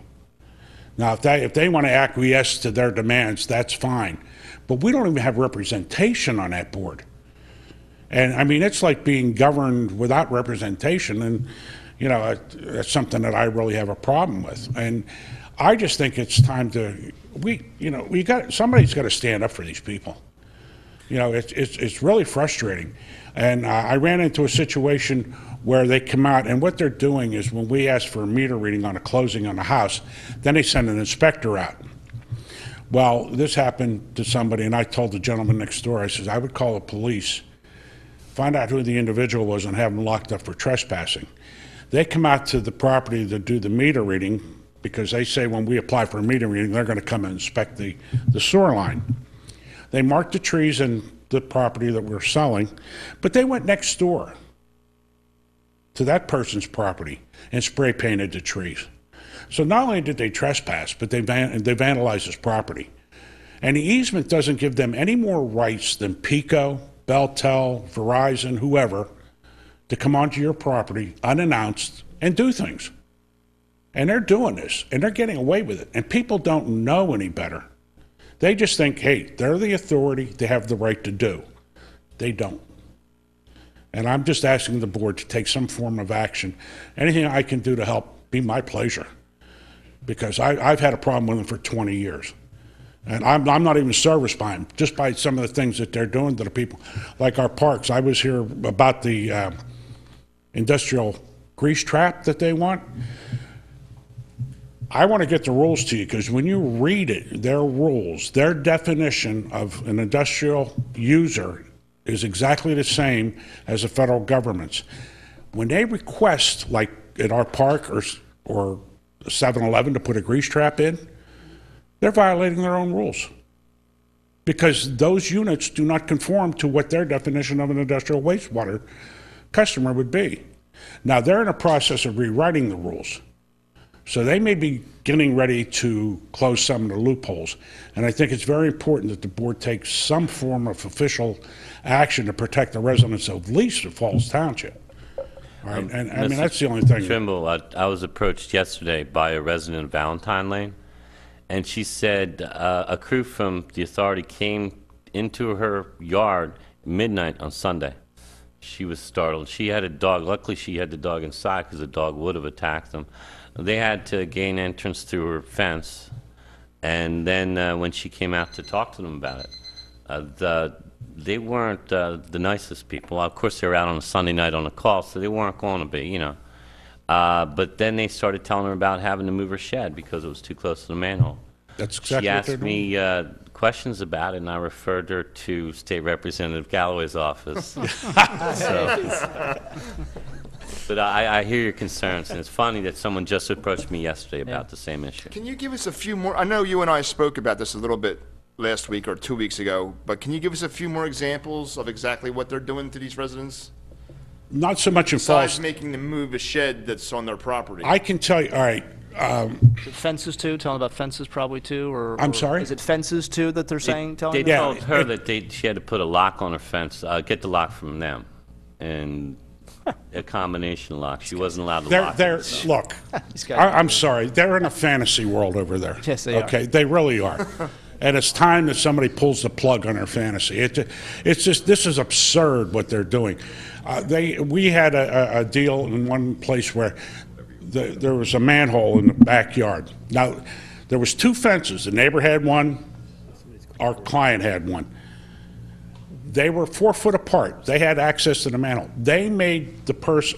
S11: Now, if they want to acquiesce to their demands, that's fine. But we don't even have representation on that board. And I mean, it's like being governed without representation, and you know, that's something that I really have a problem with. And I just think it's time to, somebody's got to stand up for these people. You know, it's really frustrating. And I ran into a situation where they come out, and what they're doing is when we ask for a meter reading on a closing on a house, then they send an inspector out. Well, this happened to somebody, and I told the gentleman next door, I says, I would call the police, find out who the individual was, and have them locked up for trespassing. They come out to the property to do the meter reading because they say when we apply for a meter reading, they're going to come and inspect the sewer line. They marked the trees in the property that we're selling, but they went next door to that person's property and spray painted the trees. So not only did they trespass, but they vandalized his property. And the easement doesn't give them any more rights than Pico, Beltel, Verizon, whoever, to come onto your property unannounced and do things. And they're doing this, and they're getting away with it. And people don't know any better. They just think, hey, they're the authority, they have the right to do. They don't. And I'm just asking the board to take some form of action. Anything I can do to help, be my pleasure. Because I've had a problem with them for 20 years. And I'm not even serviced by them, just by some of the things that they're doing to the people. Like our parks, I was here about the industrial grease trap that they want. I want to get the rules to you, because when you read it, their rules, their definition of an industrial user is exactly the same as the federal government's. When they request, like at our park or 7-Eleven, to put a grease trap in, they're violating their own rules, because those units do not conform to what their definition of an industrial wastewater customer would be. Now, they're in a process of rewriting the rules, so they may be getting ready to close some of the loopholes, and I think it's very important that the board takes some form of official action to protect the residents of at least of Falls Township. All right, and I mean, that's the only thing.
S6: Trimble, I was approached yesterday by a resident of Valentine Lane, and she said a crew from the authority came into her yard midnight on Sunday. She was startled. She had a dog. Luckily, she had the dog inside, because the dog would have attacked them. They had to gain entrance through her fence, and then when she came out to talk to them about it, they weren't the nicest people. Of course, they were out on a Sunday night on a call, so they weren't going to be, you know. But then they started telling her about having to move her shed because it was too close to the manhole.
S11: That's exactly
S6: She
S11: what they're
S6: asked
S11: doing.
S6: me questions about it, and I referred her to State Representative Galloway's office. But I hear your concerns, and it's funny that someone just approached me yesterday about the same issue.
S5: Can you give us a few more? I know you and I spoke about this a little bit last week or 2 weeks ago, but can you give us a few more examples of exactly what they're doing to these residents?
S11: Not so much in
S5: Besides
S11: Falls.
S5: making them move a shed that's on their property.
S11: I can tell you, all right,
S1: Fences too, telling about fences probably too, or?
S11: I'm
S1: or
S11: sorry?
S1: Is it fences too that they're saying, telling
S6: They
S1: them?
S6: told her that she had to put a lock on her fence, get the lock from them, and a combination lock. She wasn't allowed to lock it.
S11: Look,
S1: These guys-
S11: I'm sorry, they're in a fantasy world over there.
S1: Yes, they are.
S11: Okay, they really are. And it's time that somebody pulls the plug on their fantasy. It's just, this is absurd what they're doing. We had a deal in one place where there was a manhole in the backyard. Now, there was 2 fences. The neighbor had one, our client had one. They were 4 foot apart. They had access to the manhole. They made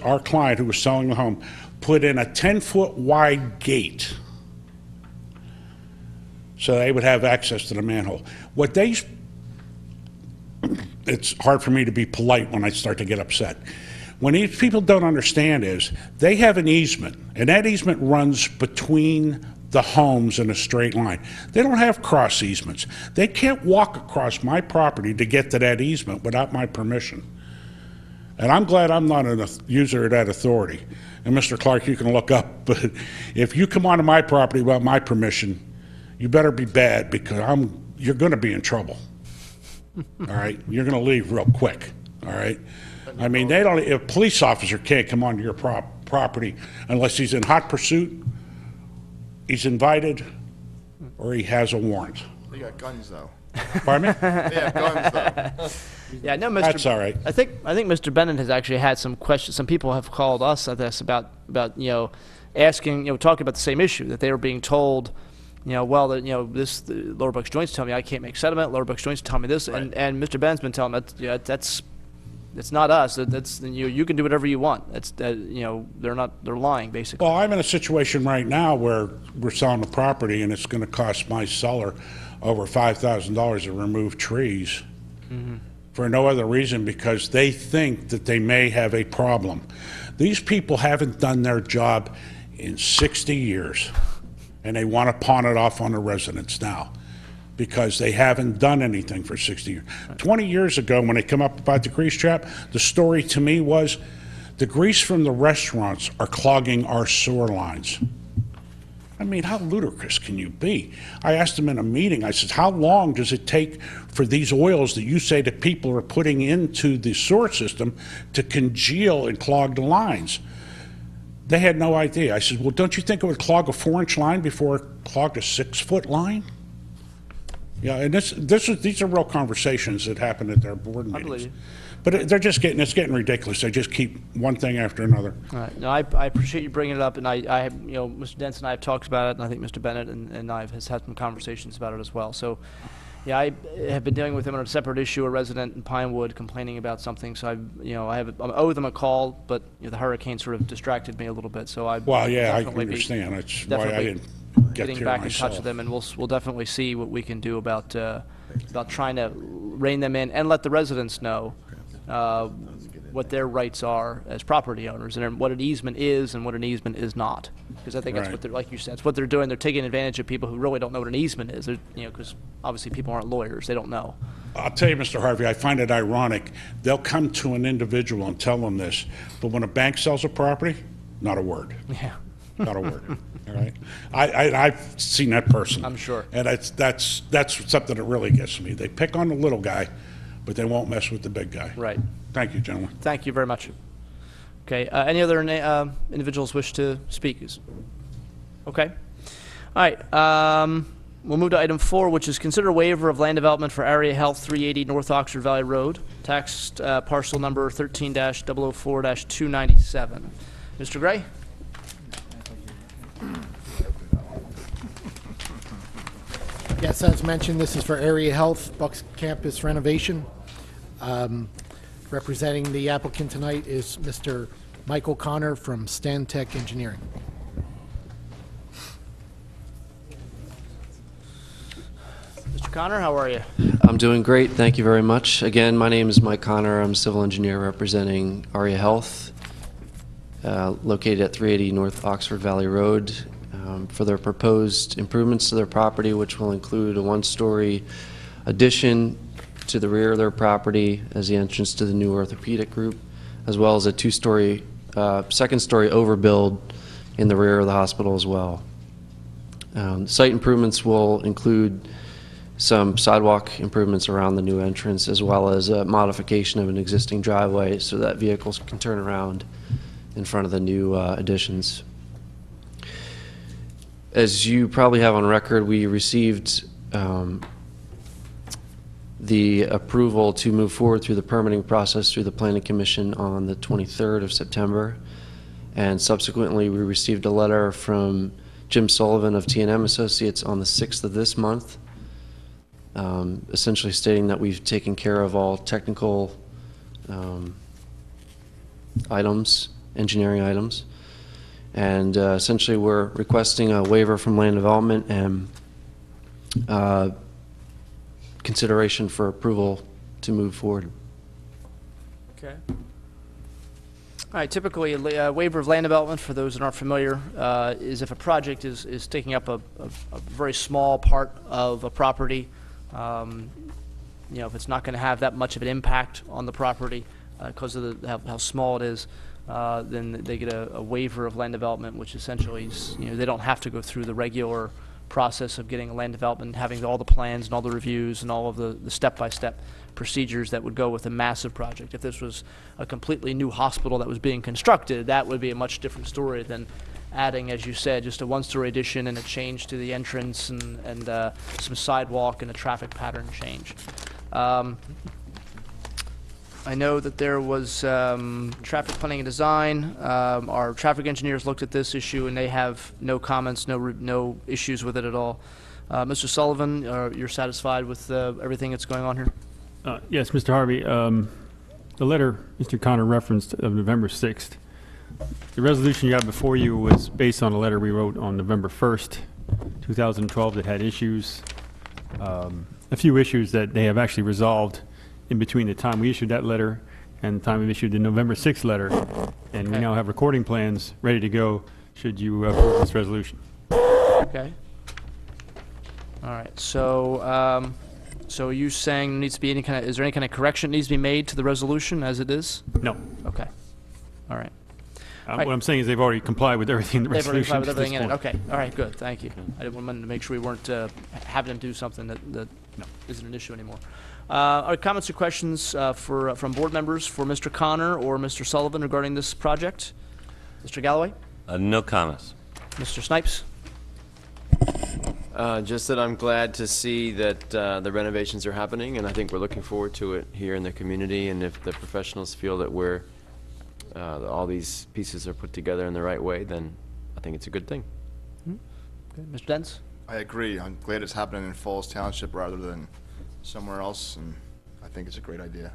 S11: our client who was selling the home, put in a 10-foot wide gate so they would have access to the manhole. It's hard for me to be polite when I start to get upset. What these people don't understand is they have an easement, and that easement runs between the homes in a straight line. They don't have cross easements. They can't walk across my property to get to that easement without my permission. And I'm glad I'm not a user of that authority. And Mr. Clark, you can look up, but if you come onto my property without my permission, you better be bad, because you're going to be in trouble. All right? You're going to leave real quick. All right? I mean, a police officer can't come onto your property unless he's in hot pursuit, he's invited, or he has a warrant.
S5: They got guns, though.
S11: Pardon me?
S5: They have guns, though.
S1: Yeah, no, Mr.
S11: That's all right.
S1: I think Mr. Bennett has actually had some questions. Some people have called us at this about asking, talking about the same issue, that they were being told, well, that the Lower Bucks Joints tell me I can't make sediment. Lower Bucks Joints tell me this,
S5: Right.
S1: and Mr. Ben's been telling them that's not us. That's you can do whatever you want. That's they're lying basically.
S11: Well, I'm in a situation right now where we're selling the property, and it's going to cost my seller over $5,000 to remove trees for no other reason, because they think that they may have a problem. These people haven't done their job in 60 years, and they want to pawn it off on the residents now because they haven't done anything for 60 years. 20 years ago, when they come up about the grease trap, the story to me was the grease from the restaurants are clogging our sewer lines. I mean, how ludicrous can you be? I asked them in a meeting, I said, how long does it take for these oils that you say that people are putting into the sewer system to congeal and clog the lines? They had no idea. I said, well, don't you think it would clog a 4-inch line before it clogged a 6-foot line? Yeah, and these are real conversations that happen at their board meetings.
S1: believe you.
S11: But it's getting ridiculous. They just keep one thing after another.
S1: All right. No, I appreciate you bringing it up, and Mr. Dents and I have talked about it, and I think Mr. Bennett and I have had some conversations about it as well. So, yeah, I have been dealing with him on a separate issue, a resident in Pinewood complaining about something. So I owe them a call, but the hurricane sort of distracted me a little bit. So I
S11: Well, yeah, I
S1: definitely be
S11: understand. That's why I
S1: definitely
S11: didn't get
S1: getting
S11: there
S1: back
S11: myself.
S1: in touch with them, and we'll definitely see what we can do about trying to rein them in and let the residents know what their rights are as property owners and what an easement is and what an easement is not. Because I think that's
S11: Right.
S1: what they're, like you said, it's what they're doing. They're taking advantage of people who really don't know what an easement is. Because obviously people aren't lawyers, they don't know.
S11: I'll tell you, Mr. Harvey, I find it ironic. They'll come to an individual and tell them this, but when a bank sells a property, not a word.
S1: Yeah,
S11: Not a word. All right? I've seen that person.
S1: I'm sure.
S11: And that's something that really gets me. They pick on the little guy, but they won't mess with the big guy.
S1: right.
S11: Thank you, gentlemen.
S1: Thank you very much. Okay, any other individuals wish to speak? Okay. All right, we'll move to item 4, which is consider waiver of land development for Area Health 380 North Oxford Valley Road, tax parcel number 13-004-297. Mr. Gray?
S12: Yes, as mentioned, this is for Area Health Bucks Campus renovation. Representing the applicant tonight is Mr. Michael Connor from Stantec Engineering.
S1: Mr. Connor, how are you?
S13: I'm doing great, thank you very much. Again, my name is Mike Connor. I'm a civil engineer representing Aria Health, located at 380 North Oxford Valley Road, for their proposed improvements to their property, which will include a one-story addition to the rear of their property as the entrance to the new orthopedic group, as well as a two-story, second-story overbuild in the rear of the hospital as well. Site improvements will include some sidewalk improvements around the new entrance, as well as a modification of an existing driveway so that vehicles can turn around in front of the new additions. As you probably have on record, we received the approval to move forward through the permitting process through the Planning Commission on the 23rd of September. And subsequently, we received a letter from Jim Sullivan of T&M Associates on the 6th of this month, essentially stating that we've taken care of all technical items, engineering items. And essentially, we're requesting a waiver from land development and consideration for approval to move forward.
S1: Okay. All right, typically, a waiver of land development, for those that aren't familiar, is if a project is taking up a very small part of a property, if it's not going to have that much of an impact on the property because of how small it is, then they get a waiver of land development, which essentially is, they don't have to go through the regular process of getting a land development, having all the plans and all the reviews and all of the step-by-step procedures that would go with a massive project. If this was a completely new hospital that was being constructed, that would be a much different story than adding, as you said, just a one-story addition and a change to the entrance and some sidewalk and a traffic pattern change. I know that there was traffic planning and design. Our traffic engineers looked at this issue and they have no comments, no issues with it at all. Mr. Sullivan, you're satisfied with everything that's going on here?
S14: Yes, Mr. Harvey. The letter Mr. Connor referenced of November 6th, the resolution you have before you was based on a letter we wrote on November 1st, 2012 that had issues, a few issues that they have actually resolved in between the time we issued that letter and the time we issued the November 6th letter, and we now have recording plans ready to go should you approve this resolution.
S1: Okay. All right. So, so are you saying there needs to be is there any kind of correction that needs to be made to the resolution as it is?
S14: No.
S1: Okay. All right.
S14: What I'm saying is they've already complied with everything in the
S1: They've already
S14: resolution.
S1: complied with everything in it.
S14: point.
S1: Okay. All right. Good. Thank you. I wanted to make sure we weren't having them do something that isn't an issue anymore. Are comments or questions from board members for Mr. Connor or Mr. Sullivan regarding this project? Mr. Galloway?
S6: No comments.
S1: Mr. Snipes?
S7: Just that I'm glad to see that the renovations are happening, and I think we're looking forward to it here in the community. And if the professionals feel that all these pieces are put together in the right way, then I think it's a good thing.
S1: Okay. Mr. Dents?
S5: I agree. I'm glad it's happening in Falls Township rather than somewhere else, and I think it's a great idea.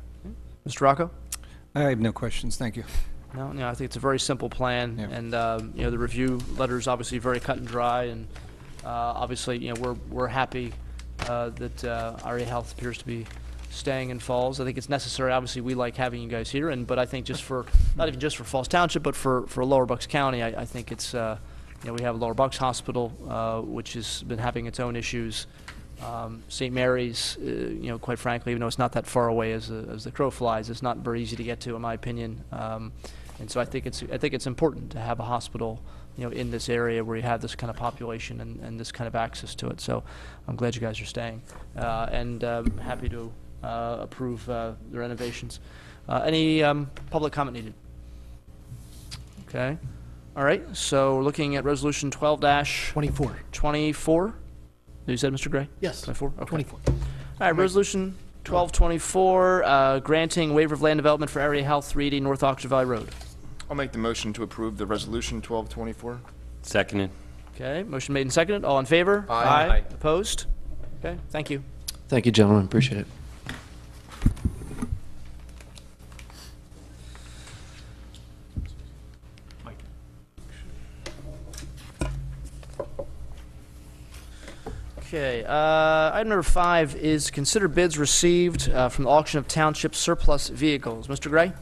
S1: Mr. Rocco?
S8: I have no questions, thank you.
S1: No, I think it's a very simple plan,
S8: Yeah.
S1: and the review letter is obviously very cut and dry, and obviously, we're happy that RA Health appears to be staying in Falls. I think it's necessary. Obviously, we like having you guys here, but I think just for not even just for Falls Township, but for Lower Bucks County, I think it's we have Lower Bucks Hospital, which has been having its own issues. St. Mary's, quite frankly, even though it's not that far away as the crow flies, it's not very easy to get to, in my opinion. And so I think it's important to have a hospital, in this area where you have this kind of population and this kind of access to it. So I'm glad you guys are staying, and happy to approve the renovations. Any public comment needed? Okay. All right. So we're looking at resolution 12-24. 24. You said, Mr. Gray?
S12: Yes.
S1: 24? Okay.
S12: 24.
S1: All right, resolution 1224, granting waiver of land development for area health, 380 North Oxford Valley Road.
S5: I'll make the motion to approve the resolution 1224.
S6: Seconded.
S1: Okay, motion made and seconded. All in favor?
S7: Aye.
S1: Opposed? Okay, thank you.
S13: Thank you, gentlemen, appreciate it.
S1: Okay, item number 5 is consider bids received from the auction of township surplus vehicles. Mr. Gray?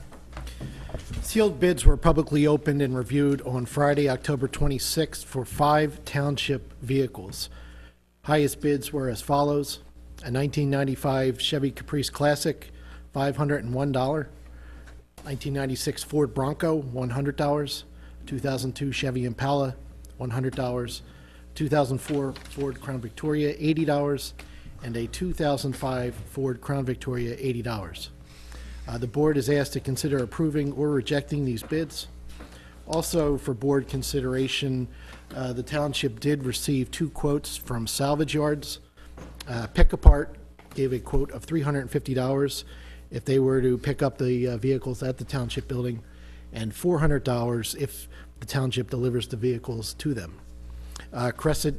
S12: Sealed bids were publicly opened and reviewed on Friday, October 26th for 5 township vehicles. Highest bids were as follows: a 1995 Chevy Caprice Classic, $501. 1996 Ford Bronco, $100. 2002 Chevy Impala, $100. 2004 Ford Crown Victoria, $80, and a 2005 Ford Crown Victoria, $80. The board is asked to consider approving or rejecting these bids. Also, for board consideration, the township did receive 2 quotes from salvage yards. Pick Apart gave a quote of $350 if they were to pick up the vehicles at the township building, and $400 if the township delivers the vehicles to them. Crescent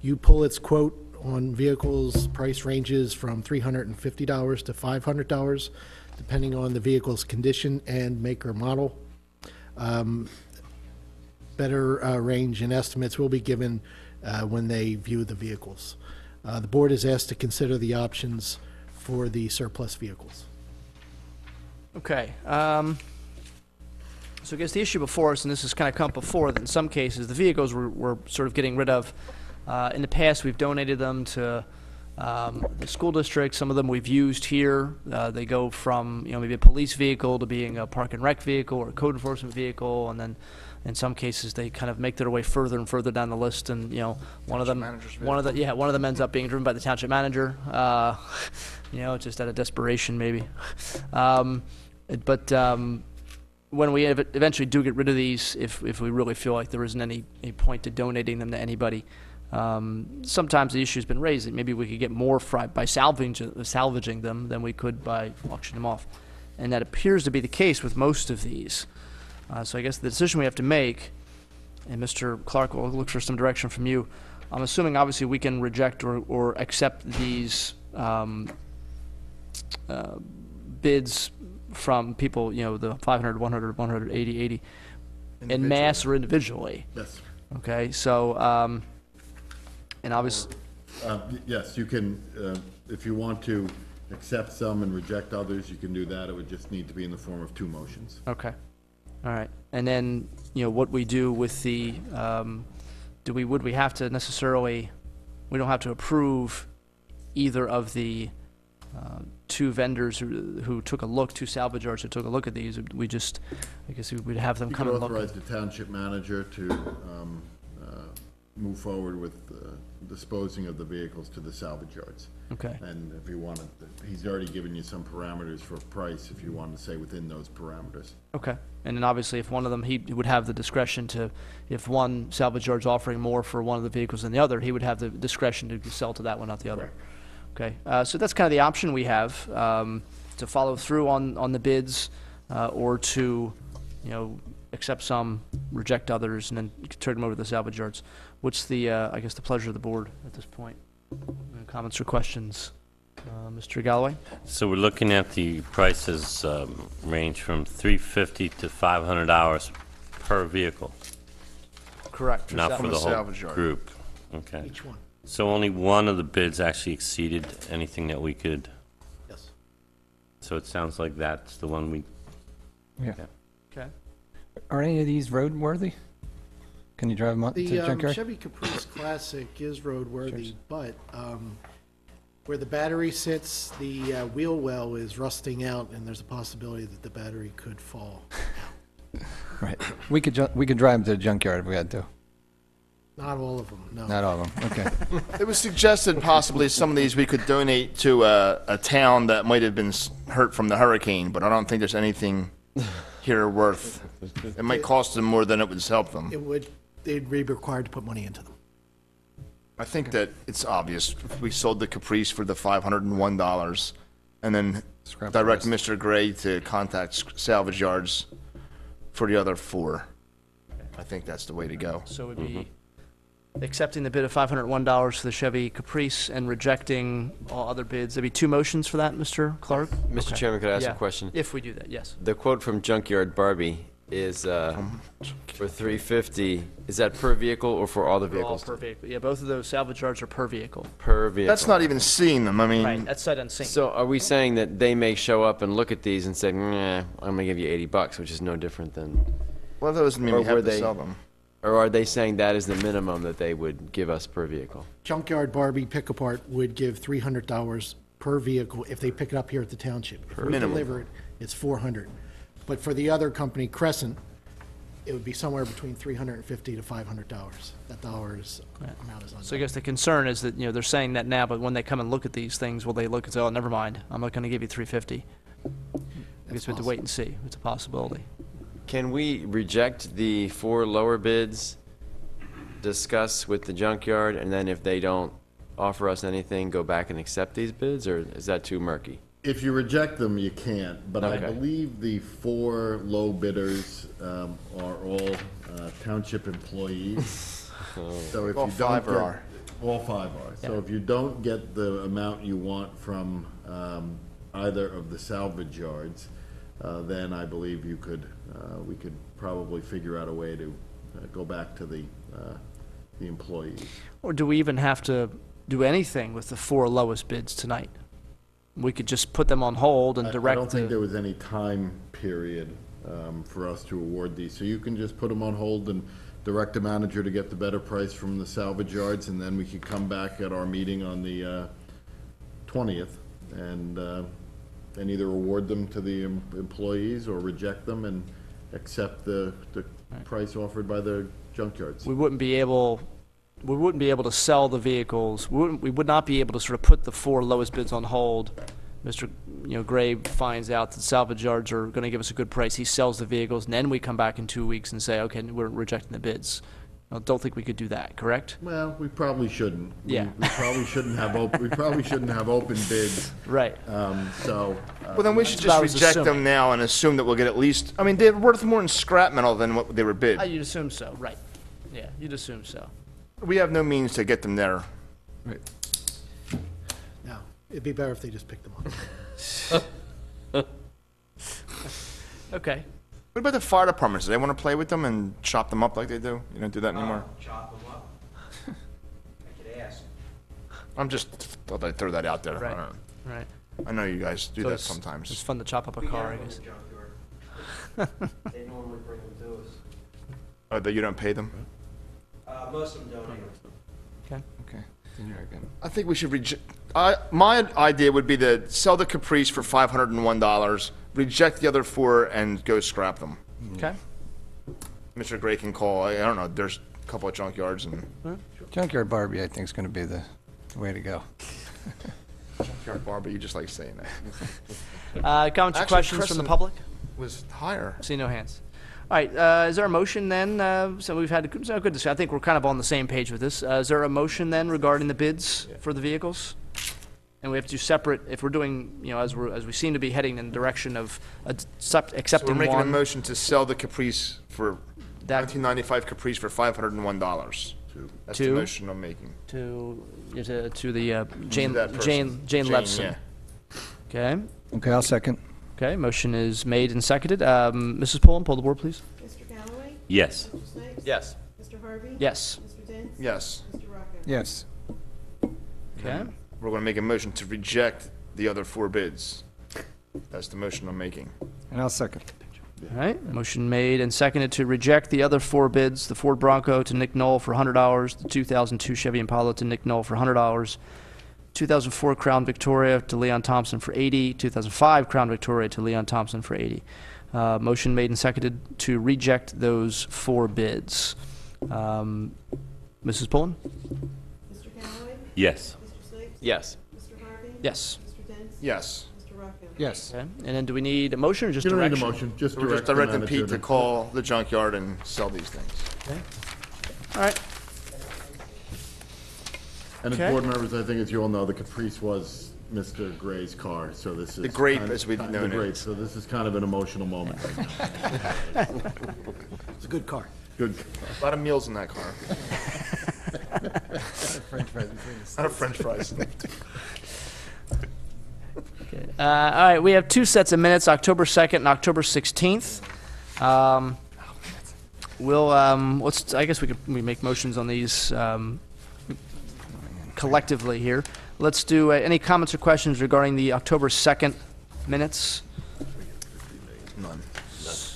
S12: U-Pullet's quote on vehicles price ranges from $350 to $500, depending on the vehicle's condition and make or model. Better range and estimates will be given when they view the vehicles. The board is asked to consider the options for the surplus vehicles.
S1: Okay. So I guess the issue before us, and this has kind of come before, that in some cases the vehicles we're sort of getting rid of. In the past, we've donated them to the school district. Some of them we've used here. They go from maybe a police vehicle to being a park and rec vehicle or a code enforcement vehicle, and then in some cases they kind of make their way further and further down the list. And one of them ends up being driven by the township manager. Just out of desperation maybe. When we eventually do get rid of these, if we really feel like there isn't any point to donating them to anybody, sometimes the issue's been raised that maybe we could get more by salvaging them than we could by auctioning them off. And that appears to be the case with most of these. So I guess the decision we have to make, and Mr. Clark will look for some direction from you, I'm assuming obviously we can reject or accept these bids from people, the 500, 100, 180, 80, in mass or individually.
S15: Yes.
S1: Okay, so, and obviously,
S15: Yes, you can, if you want to accept some and reject others, you can do that. It would just need to be in the form of 2 motions.
S1: okay, all right. And then, what we do with the, would we have to necessarily, we don't have to approve either of the 2 vendors who took a look, 2 salvage yards who took a look at these. We just, I guess we'd have them come and look.
S15: You could authorize the township manager to move forward with disposing of the vehicles to the salvage yards.
S1: Okay.
S15: And if you wanted, he's already given you some parameters for price, if you wanted to say within those parameters.
S1: Okay. And then obviously, if one of them, he would have the discretion to, if one salvage yard's offering more for one of the vehicles than the other, he would have the discretion to sell to that one, not the other. Okay. So that's kind of the option we have, to follow through on the bids, or to, accept some, reject others, and then turn them over to the salvage yards. What's the, I guess, the pleasure of the board at this point? Comments or questions? Mr. Galloway?
S6: So we're looking at the prices range from $350 to $500 per vehicle,
S1: Correct.
S6: not for the whole
S5: salvage yard.
S6: group. Okay.
S12: Each one.
S6: So only one of the bids actually exceeded anything that we could.
S12: Yes.
S6: So it sounds like that's the one we.
S8: Yeah.
S1: Okay.
S8: Are any of these roadworthy? Can you drive them up to the
S12: The
S8: junkyard?
S12: Chevy Caprice Classic is roadworthy, but where the battery sits, the wheel well is rusting out, and there's a possibility that the battery could fall.
S8: Right. We could drive them to the junkyard if we had to.
S12: Not all of them, no.
S8: Not all of them. Okay.
S5: It was suggested possibly some of these we could donate to a town that might have been hurt from the hurricane, but I don't think there's anything here worth. It might cost them more than it would help them.
S12: They'd be required to put money into them.
S5: I think that it's obvious. If we sold the Caprice for the $501 and then
S8: Scrap the
S5: direct
S8: rest.
S5: Mr. Gray to contact salvage yards for the other 4. I think that's the way to go.
S1: So it would be accepting the bid of $501 for the Chevy Caprice and rejecting all other bids. There'd be 2 motions for that, Mr. Clark?
S7: Mr.
S1: Okay.
S7: Chairman, could I ask
S1: Yeah,
S7: a question?
S1: If we do that, yes.
S7: The quote from Junkyard Barbie is for $350. Is that per vehicle or for all the
S1: They're all
S7: vehicles?
S1: per vehicle. Yeah, both of those salvage yards are per vehicle.
S7: Per vehicle.
S5: That's not even seeing them. I mean,
S1: Right, that's sight unseen.
S7: So are we saying that they may show up and look at these and say, nah, I'm going to give you $80, which is no different than,
S5: well, that doesn't mean
S7: or
S5: we have
S7: were
S5: to
S7: they-
S5: sell them.
S7: or are they saying that is the minimum that they would give us per vehicle?
S12: Junkyard Barbie Pick Apart would give $300 per vehicle if they pick it up here at the township. If we
S5: minimum.
S12: deliver it, it's $400. But for the other company, Crescent, it would be somewhere between $350 to $500. That dollars amount is
S1: So I guess the concern is that, they're saying that now, but when they come and look at these things, will they look and say, oh, never mind, I'm not gonna give you $350? I guess we have to wait and see. It's a possibility.
S7: Can we reject the 4 lower bids, discuss with the junkyard, and then if they don't offer us anything, go back and accept these bids, or is that too murky?
S15: If you reject them, you can't, but I
S7: Okay.
S15: believe the 4 low bidders are all township employees. So if
S5: All
S15: you
S5: 5
S15: don't
S5: are.
S15: get, all 5 are. So
S1: Yeah.
S15: if you don't get the amount you want from either of the salvage yards, then I believe we could probably figure out a way to go back to the employees.
S1: Or do we even have to do anything with the 4 lowest bids tonight? We could just put them on hold and
S15: I
S1: direct
S15: don't think there
S1: the,
S15: was any time period for us to award these, so you can just put them on hold and direct the manager to get the better price from the salvage yards, and then we could come back at our meeting on the 20th and either award them to the employees or reject them and accept the price offered by the junkyards.
S1: we wouldn't be able to sell the vehicles. We would not be able to sort of put the 4 lowest bids on hold. Mr. Gray finds out that salvage yards are going to give us a good price. He sells the vehicles, and then we come back in 2 weeks and say, okay, we're rejecting the bids. I don't think we could do that, correct?
S15: Well, we probably shouldn't.
S1: Yeah.
S15: We probably shouldn't have open bids.
S1: Right.
S15: So.
S5: Well, then we should
S1: That's what I
S5: just
S1: was
S5: reject
S1: assuming.
S5: them now and assume that we'll get at least, I mean, they're worth more in scrap metal than what they were bid.
S1: You'd assume so, right. Yeah, you'd assume so.
S5: We have no means to get them there.
S12: No, it'd be better if they just picked them up.
S1: Okay.
S5: What about the fire departments? Do they want to play with them and chop them up like they do? You don't do that anymore?
S16: Chop them up. I could ask.
S5: I'm just, thought I'd throw that out there.
S1: Right.
S5: I don't know.
S1: Right.
S5: I know you guys do
S1: So
S5: that
S1: it's-
S5: sometimes.
S1: It's fun to chop up a car, I guess.
S16: They normally bring them to us.
S5: Oh, that you don't pay them?
S16: Most of them donate.
S1: Okay.
S10: Okay, then you're good.
S5: I think we should my idea would be to sell the Caprice for $501, reject the other 4, and go scrap them.
S1: Okay.
S5: Mr. Gray can call, I don't know, there's a couple of junkyards and
S8: Junkyard Barbie, I think, is going to be the way to go.
S5: junkyard bar, but you just like saying that.
S1: Comments or
S5: Actually,
S1: questions from the
S5: Kristen
S1: public?
S5: Was higher.
S1: See no hands. All right, is there a motion then? So we've had a good discussion. I think we're kind of on the same page with this. Is there a motion then regarding the bids for the vehicles? And we have to do separate, if we're doing, as we seem to be heading in the direction of
S5: So
S1: accepting
S5: we're making a
S1: one.
S5: motion to sell the Caprice for, 1995 Caprice for $501. That's the
S1: To?
S5: motion I'm making.
S1: To the Jane
S5: that person.
S1: Jane Levson.
S5: Yeah.
S1: Okay.
S8: Okay, I'll second.
S1: Okay. Motion is made and seconded. Mrs. Pullen, pull the board, please.
S2: Mr. Galloway?
S6: Yes.
S2: Mr. Snipes?
S7: Yes.
S2: Mr. Harvey?
S1: Yes.
S2: Mr. Dents?
S5: Yes.
S2: Mr. Rocco?
S8: Yes.
S1: Okay.
S5: We're going to make a motion to reject the other 4 bids. That's the motion I'm making.
S8: And I'll second.
S1: All right. Motion made and seconded to reject the other 4 bids: the Ford Bronco to Nick Knoll for $100, the 2002 Chevy Impala to Nick Knoll for $100, 2004 Crown Victoria to Leon Thompson for $80, 2005 Crown Victoria to Leon Thompson for $80. Motion made and seconded to reject those 4 bids. Mrs. Pullen?
S2: Mr. Galloway?
S6: Yes.
S2: Mr. Snipes?
S7: Yes.
S2: Mr. Harvey?
S1: Yes.
S2: Mr. Dents?
S5: Yes.
S2: Mr. Rocco?
S8: Yes.
S1: Okay. And then do we need a motion or just
S15: You don't need a
S1: direction?
S15: motion, just
S5: We're just
S15: direct the
S5: directing
S15: manager
S5: Pete to call the junkyard and sell these things.
S1: All right.
S15: And as
S1: Okay.
S15: board members, I think as you all know, the Caprice was Mr. Gray's car, so this is.
S5: The grape,
S15: kind of-
S5: as we've
S15: the
S5: known it.
S15: grape, so this is kind of an emotional moment right now.
S12: It's a good car.
S15: Good.
S5: A lot of meals in that car.
S10: French fries between the
S5: Not a French fries.
S1: Okay. All right, we have 2 sets of minutes, October 2nd and October 16th. I guess we make motions on these collectively here. Let's do any comments or questions regarding the October 2nd minutes?
S5: None.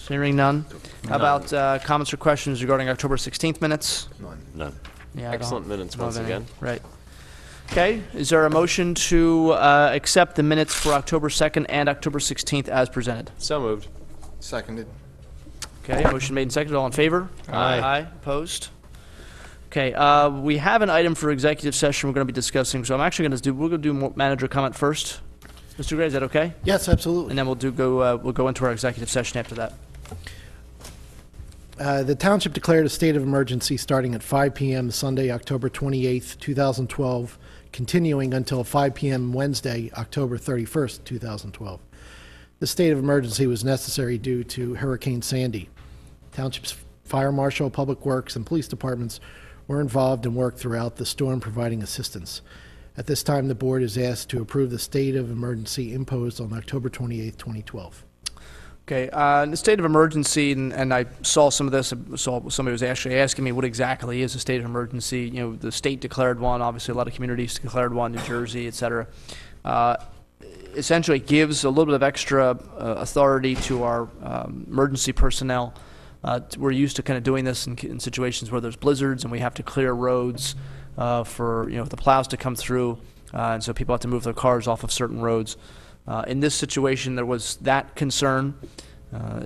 S1: Hearing none. How about comments or questions regarding October 16th minutes?
S5: None.
S6: None.
S1: Yeah, I
S7: Excellent
S1: don't-
S7: minutes
S1: don't
S7: once
S1: have any.
S7: again.
S1: Right. Okay, is there a motion to accept the minutes for October 2nd and October 16th as presented?
S7: So moved.
S5: Seconded.
S1: Okay, motion made and seconded. All in favor?
S7: Aye.
S1: Aye. Opposed? Okay, we have an item for executive session we're going to be discussing, so I'm actually going to we're going to do manager comment first. Mr. Gray, is that okay?
S12: Yes, absolutely.
S1: And then we'll go into our executive session after that.
S12: The township declared a state of emergency starting at 5 p.m. Sunday, October 28th, 2012, continuing until 5 p.m. Wednesday, October 31st, 2012. The state of emergency was necessary due to Hurricane Sandy. Township's fire marshal, public works, and police departments were involved and worked throughout the storm providing assistance. At this time, the board is asked to approve the state of emergency imposed on October 28th, 2012.
S1: Okay, in the state of emergency, and I saw some of this, I saw somebody was actually asking me what exactly is a state of emergency. You know, the state declared one, obviously a lot of communities declared one, New Jersey, et cetera. Essentially gives a little bit of extra authority to our emergency personnel. We're used to kind of doing this in situations where there's blizzards and we have to clear roads for the plows to come through, and so people have to move their cars off of certain roads. In this situation, there was that concern.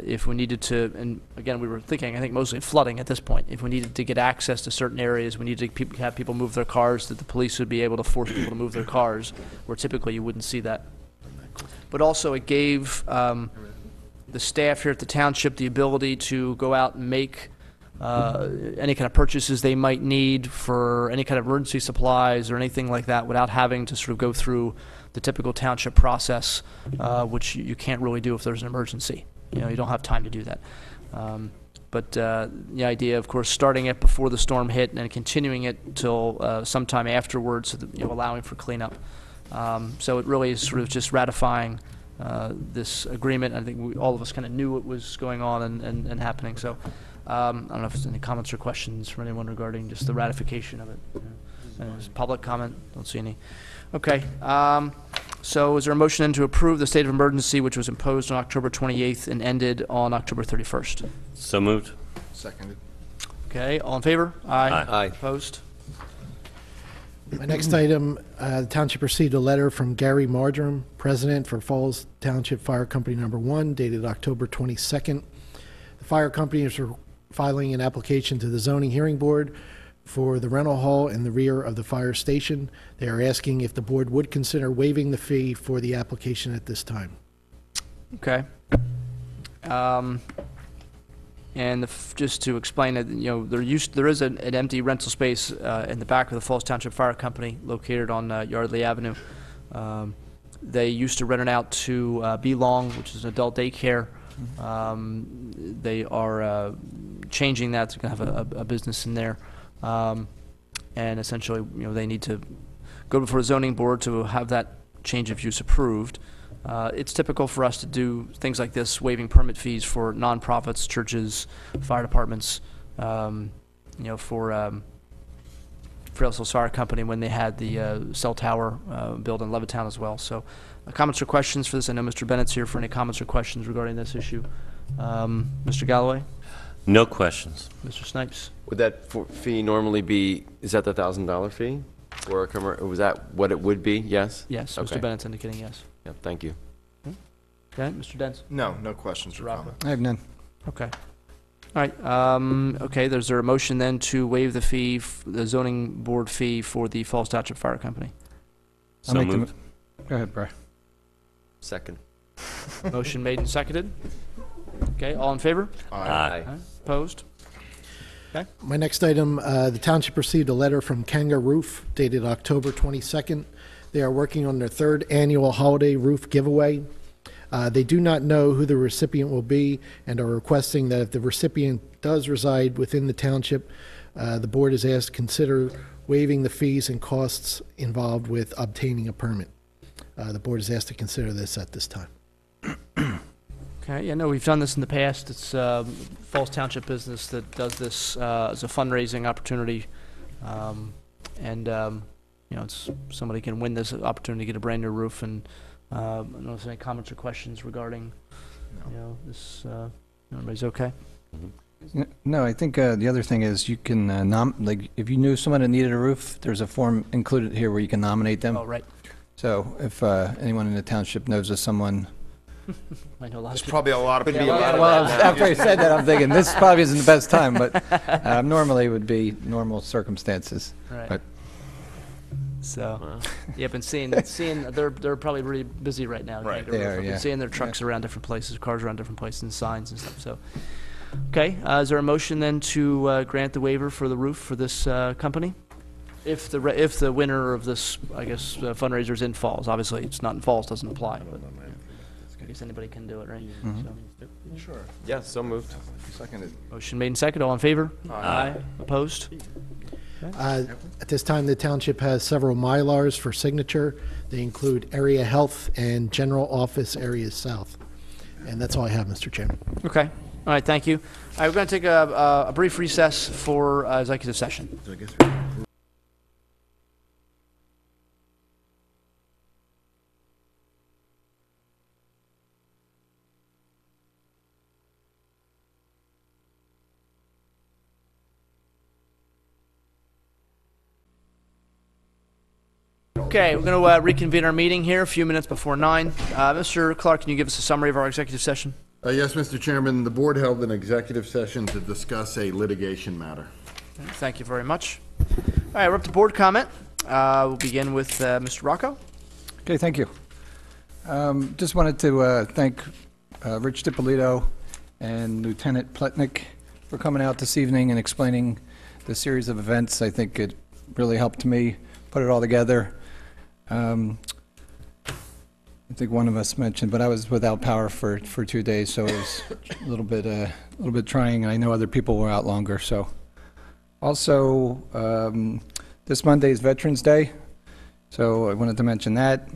S1: If we needed to, and again, we were thinking, I think mostly flooding at this point. If we needed to get access to certain areas, we needed to have people move their cars, that the police would be able to force people to move their cars, where typically you wouldn't see that. But also it gave the staff here at the township the ability to go out and make any kind of purchases they might need for any kind of emergency supplies or anything like that without having to sort of go through the typical township process, which you can't really do if there's an emergency. You don't have time to do that. But the idea, of course, starting it before the storm hit and continuing it until sometime afterwards, so that, allowing for cleanup. So it really is sort of just ratifying this agreement. I think all of us kind of knew what was going on and happening. So I don't know if there's any comments or questions from anyone regarding just the ratification of it. There's public comment. Don't see any. Okay. So is there a motion then to approve the state of emergency, which was imposed on October 28th and ended on October 31st?
S6: So moved.
S5: Seconded.
S1: Okay. All in favor? Aye.
S7: Aye.
S1: Opposed?
S12: My next item, the township received a letter from Gary Marjoram, president for Falls Township Fire Company Number 1, dated October 22nd. The fire company is filing an application to the zoning hearing board for the rental hall in the rear of the fire station. They are asking if the board would consider waiving the fee for the application at this time.
S1: Okay. And just to explain it, there is an empty rental space in the back of the Falls Township Fire Company located on Yardley Avenue. They used to rent it out to Be Long, which is an adult daycare. They are changing that to have a business in there. And essentially, they need to go before the zoning board to have that change of use approved. It's typical for us to do things like this, waiving permit fees for nonprofits, churches, fire departments, for Ellis Fire Company when they had the cell tower built in Levittown as well. So comments or questions for this? I know Mr. Bennett's here for any comments or questions regarding this issue. Mr. Galloway?
S6: No questions.
S1: Mr. Snipes?
S7: Would that fee normally be, is that the $1,000 fee? Or was that what it would be? Yes?
S1: Yes,
S7: Okay.
S1: Mr. Bennett's indicating yes.
S7: Yep, thank you.
S1: Okay, Mr. Dents?
S5: No questions or comments.
S8: I have none.
S1: Okay. All right. Okay, there's a motion then to waive the fee, the zoning board fee for the Falls Township Fire Company.
S8: I'll
S6: So
S8: make the
S6: moved.
S8: Go ahead, Brian.
S7: Second.
S1: Motion made and seconded. Okay, all in favor?
S6: Aye.
S1: Opposed?
S12: My next item, the township received a letter from Kanga Roof dated October 22nd. They are working on their third annual holiday roof giveaway. They do not know who the recipient will be and are requesting that if the recipient does reside within the township, the board is asked to consider waiving the fees and costs involved with obtaining a permit. The board is asked to consider this at this time.
S1: Okay, yeah, no, we've done this in the past. It's Falls Township business that does this as a fundraising opportunity. It's somebody can win this opportunity to get a brand new roof. And I don't know if there's any comments or questions regarding, this. Everybody's okay?
S8: No, I think the other thing is you can, if you knew someone that needed a roof, there's a form included here where you can nominate them.
S1: Oh, right.
S8: So if anyone in the township knows of someone.
S1: I know a lot
S5: There's
S1: of people.
S5: probably a lot of people.
S8: Well, after I said that, I'm thinking this probably isn't the best time, but normally it would be normal circumstances.
S1: Right.
S8: But
S1: So, yeah, I've been seeing they're probably really busy right now.
S5: Right.
S8: They are,
S1: I've been
S8: yeah.
S1: seeing their trucks around different places, cars around different places, and signs and stuff. So, okay, is there a motion then to grant the waiver for the roof for this company? If the winner of this, I guess, fundraiser is in Falls. Obviously, it's not in Falls, doesn't apply. But I guess anybody can do it, right? So,
S5: Sure.
S7: Yeah, so moved.
S5: Seconded.
S1: motion made and seconded. All in favor?
S6: Aye.
S1: Opposed?
S12: At this time, the township has several Mylars for signature. They include Area Health and General Office Areas South. And that's all I have, Mr. Chairman.
S1: Okay. All right. Thank you. All right, we're going to take a brief recess for executive session. Okay, we're going to reconvene our meeting here a few minutes before 9. Mr. Clark, can you give us a summary of our executive session?
S15: Yes, Mr. Chairman, the board held an executive session to discuss a litigation matter.
S1: Thank you very much. All right, we're up to board comment. We'll begin with Mr. Rocco.
S8: okay, thank you. Just wanted to thank Rich DiPolito and Lieutenant Pletnick for coming out this evening and explaining the series of events. I think it really helped me put it all together. I think one of us mentioned, but I was without power for 2 days, so it was a little bit trying. And I know other people were out longer. So, also, this Monday is Veterans Day, so I wanted to mention that.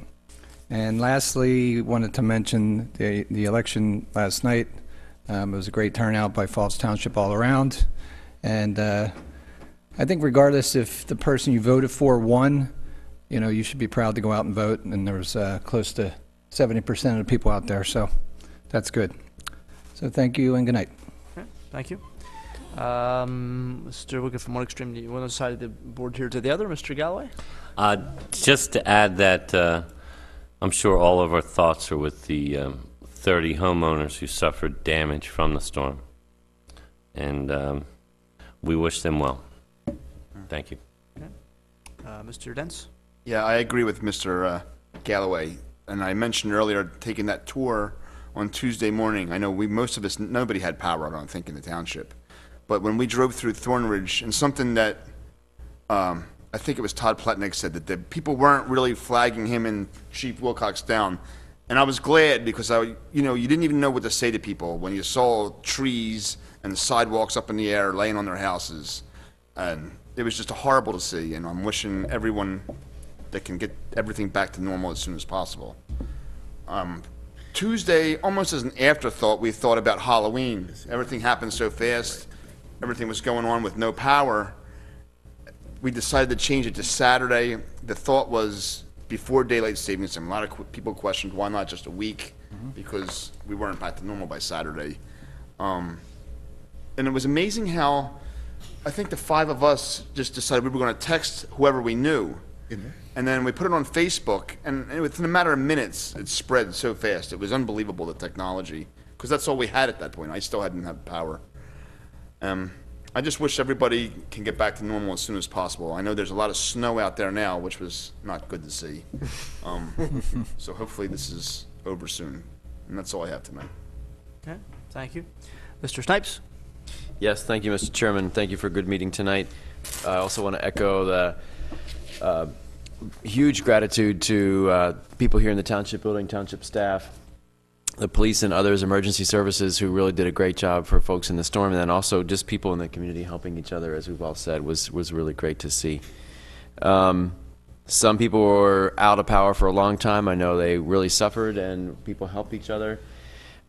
S8: And lastly, wanted to mention the election last night. It was a great turnout by Falls Township all around, and I think regardless if the person you voted for won, you should be proud to go out and vote, and there was close to 70% of the people out there, so that's good. So thank you and good night.
S1: Okay, thank you. Mr. Wickett, from one extreme to one side of the board here to the other, Mr. Galloway?
S6: Just to add that I'm sure all of our thoughts are with the 30 homeowners who suffered damage from the storm. and we wish them well. Thank you.
S1: Mr. Dents?
S5: Yeah, I agree with Mr. Galloway, and I mentioned earlier taking that tour on Tuesday morning. I know most of us, nobody had power, I don't think, in the township. But when we drove through Thornridge, and something that I think it was Todd Pletnick said, that the people weren't really flagging him and Chief Wilcox down. And I was glad, because you didn't even know what to say to people when you saw trees and sidewalks up in the air laying on their houses. And it was just horrible to see, and I'm wishing everyone that can get everything back to normal as soon as possible. Tuesday, almost as an afterthought, we thought about Halloween. Everything happened so fast. Everything was going on with no power. We decided to change it to Saturday. The thought was before daylight savings time. A lot of people questioned why not just a week, because we weren't back to normal by Saturday. And it was amazing how I think the five of us just decided we were going to text whoever we knew. And then we put it on Facebook, and within a matter of minutes, it spread so fast. It was unbelievable, the technology, because that's all we had at that point. I still hadn't had power. I just wish everybody can get back to normal as soon as possible. I know there's a lot of snow out there now, which was not good to see. So hopefully this is over soon. And that's all I have tonight.
S1: Okay, thank you. Mr. Snipes?
S7: Yes, thank you, Mr. Chairman. Thank you for a good meeting tonight. I also want to echo the huge gratitude to people here in the township building, township staff, the police and others, emergency services, who really did a great job for folks in the storm, and then also just people in the community helping each other, as we've all said, was really great to see. Some people were out of power for a long time. I know they really suffered, and people helped each other.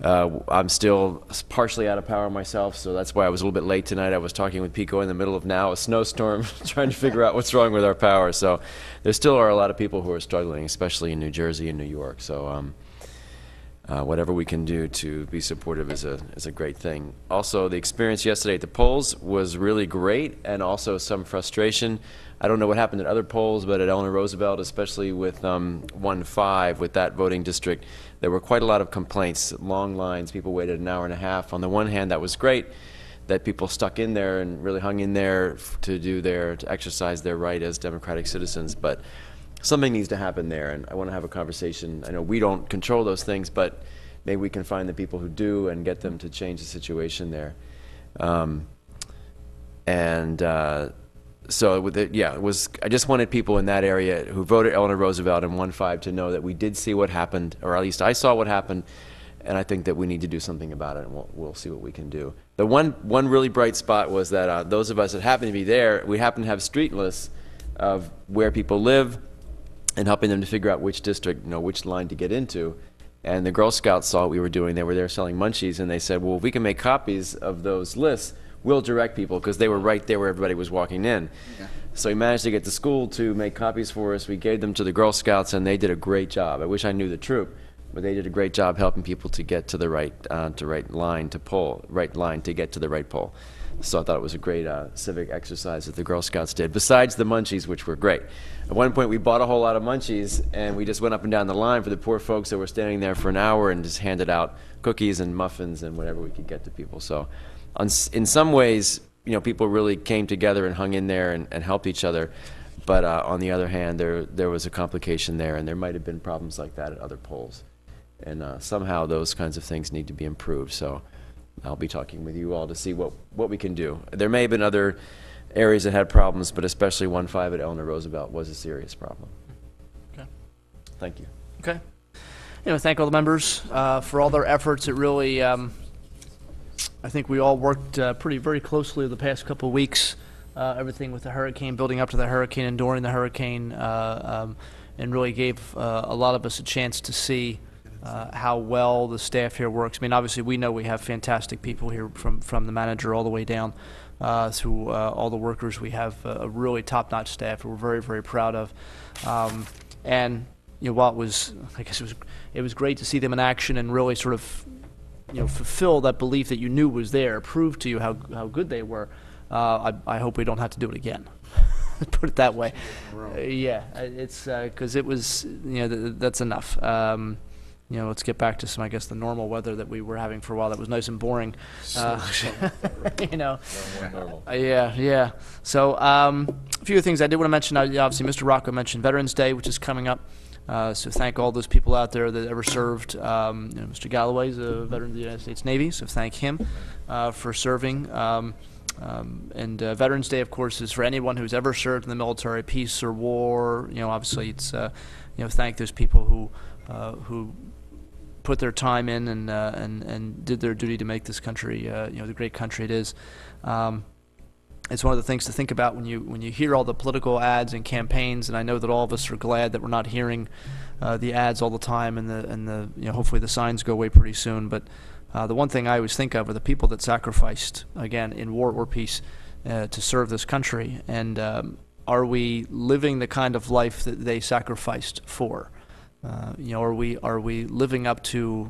S7: I'm still partially out of power myself, so that's why I was a little bit late tonight. I was talking with Pico in the middle of now a snowstorm, trying to figure out what's wrong with our power. So there still are a lot of people who are struggling, especially in New Jersey and New York. So whatever we can do to be supportive is a great thing. Also, the experience yesterday at the polls was really great, and also some frustration. I don't know what happened at other polls, but at Eleanor Roosevelt, especially with 1-5, with that voting district, there were quite a lot of complaints, long lines, people waited an hour and a half. On the one hand, that was great, that people stuck in there and really hung in there to exercise their right as democratic citizens, but something needs to happen there, and I want to have a conversation. I know we don't control those things, but maybe we can find the people who do and get them to change the situation there. So with it, yeah, it was. I just wanted people in that area who voted Eleanor Roosevelt in 1-5 to know that we did see what happened, or at least I saw what happened, and I think that we need to do something about it, and we'll see what we can do. The one really bright spot was that those of us that happened to be there, we happened to have street lists of where people live, and helping them to figure out which district, which line to get into. And the Girl Scouts saw what we were doing. They were there selling munchies, and they said, well, if we can make copies of those lists, we'll direct people, because they were right there where everybody was walking in. Yeah. So we managed to get the school to make copies for us. We gave them to the Girl Scouts, and they did a great job. I wish I knew the troop, but they did a great job helping people to get to the right line to get to the right poll. So I thought it was a great civic exercise that the Girl Scouts did, besides the munchies, which were great. At one point, we bought a whole lot of munchies, and we just went up and down the line for the poor folks that were standing there for an hour and just handed out cookies and muffins and whatever we could get to people. So in some ways, people really came together and hung in there and helped each other. But on the other hand, there was a complication there, and there might have been problems like that at other polls. And somehow those kinds of things need to be improved. So I'll be talking with you all to see what we can do. There may have been other areas that had problems, but especially 1-5 at Eleanor Roosevelt was a serious problem.
S1: Okay.
S7: Thank you.
S1: Okay. Thank all the members for all their efforts. It really, I think we all worked very closely over the past couple of weeks. Everything with the hurricane, building up to the hurricane and during the hurricane, and really gave a lot of us a chance to see how well the staff here works. I mean, obviously, we know we have fantastic people here from the manager all the way down through all the workers. We have a really top-notch staff we're very, very proud of. And while it was great to see them in action and really sort of fulfill that belief that you knew was there, prove to you how good they were. I hope we don't have to do it again. Put it that way. Yeah, it's because it was that's enough. let's get back to some, I guess, the normal weather that we were having for a while. That was nice and boring. Yeah. So a few things I did want to mention. Obviously, Mr. Rocco mentioned Veterans Day, which is coming up. So thank all those people out there that ever served. Mr. Galloway is a veteran of the United States Navy, so thank him for serving. And Veterans Day, of course, is for anyone who's ever served in the military, peace or war. Obviously, it's thank those people who put their time in and did their duty to make this country, the great country it is. It's one of the things to think about when you hear all the political ads and campaigns, and I know that all of us are glad that we're not hearing the ads all the time, and the hopefully the signs go away pretty soon. But the one thing I always think of are the people that sacrificed, again, in war or peace, to serve this country, and are we living the kind of life that they sacrificed for? Are we living up to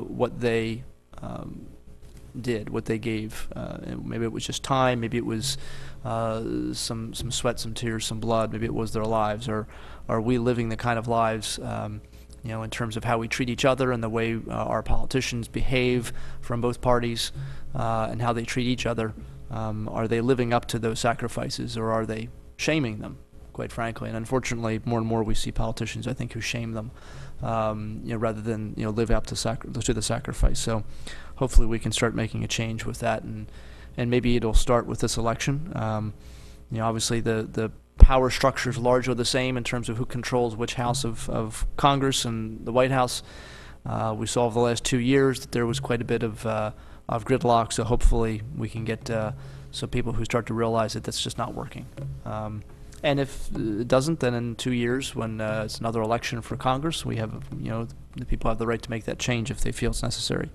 S1: what they did, what they gave? And maybe it was just time, maybe it was some sweat, some tears, some blood, maybe it was their lives. Or are we living the kind of lives, in terms of how we treat each other and the way our politicians behave from both parties and how they treat each other? Are they living up to those sacrifices, or are they shaming them, quite frankly? And unfortunately, more and more we see politicians, I think, who shame them, rather than live up to the sacrifice. So hopefully we can start making a change with that, and maybe it'll start with this election. Obviously the power structure is largely the same in terms of who controls which house of Congress and the White House. We saw over the last 2 years that there was quite a bit of gridlock, so hopefully we can get some people who start to realize that that's just not working. And if it doesn't, then in 2 years, when it's another election for Congress, we have, the people have the right to make that change if they feel it's necessary.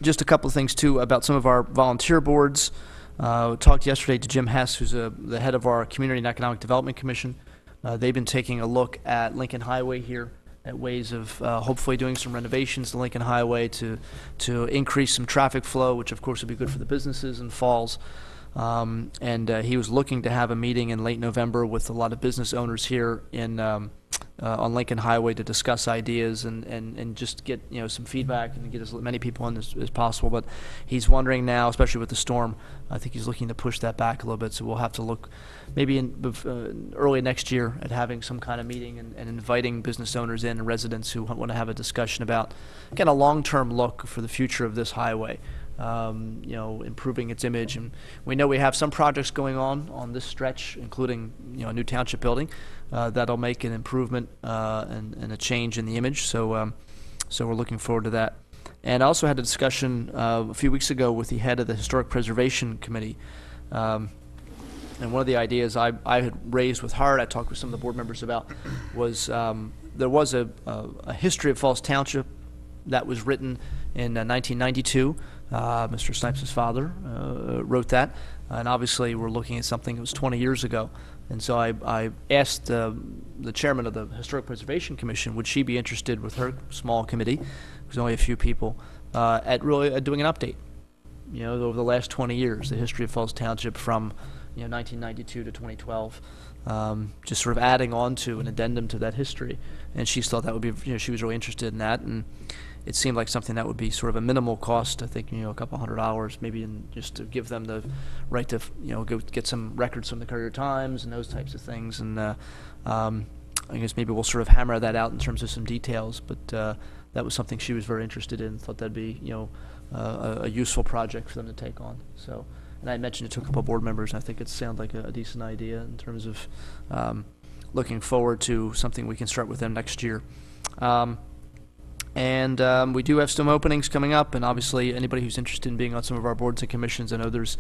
S1: Just a couple of things, too, about some of our volunteer boards. Talked yesterday to Jim Hess, who's the head of our Community and Economic Development Commission. They've been taking a look at Lincoln Highway here, at ways of hopefully doing some renovations to Lincoln Highway to increase some traffic flow, which of course would be good for the businesses in Falls. And he was looking to have a meeting in late November with a lot of business owners here on Lincoln Highway to discuss ideas and just get some feedback and get as many people in as possible. But he's wondering now, especially with the storm, I think he's looking to push that back a little bit. So we'll have to look maybe in early next year at having some kind of meeting and inviting business owners in and residents who want to have a discussion about, again, a long-term look for the future of this highway. Improving its image. And we know we have some projects going on this stretch, including a new township building that'll make an improvement and a change in the image. So we're looking forward to that. And I also had a discussion a few weeks ago with the head of the Historic Preservation Committee. And one of the ideas I had raised with her, I talked with some of the board members about, was there was a history of Falls Township that was written in 1992. Mr. Snipes' father wrote that, and obviously we're looking at something that was 20 years ago. And so I asked the chairman of the Historic Preservation Commission, would she be interested with her small committee, there's only a few people, at really doing an update, over the last 20 years, the history of Falls Township from 1992 to 2012, just sort of adding on to an addendum to that history. And she thought that would be, she was really interested in that, and it seemed like something that would be sort of a minimal cost. I think a couple $100 maybe, just to give them the right to go get some records from the Courier Times and those types of things. And I guess maybe we'll sort of hammer that out in terms of some details. But that was something she was very interested in. Thought that'd be a useful project for them to take on. So, and I mentioned it to a couple of board members, and I think it sounded like a decent idea in terms of looking forward to something we can start with them next year. And we do have some openings coming up, and obviously anybody who's interested in being on some of our boards and commissions, I know there's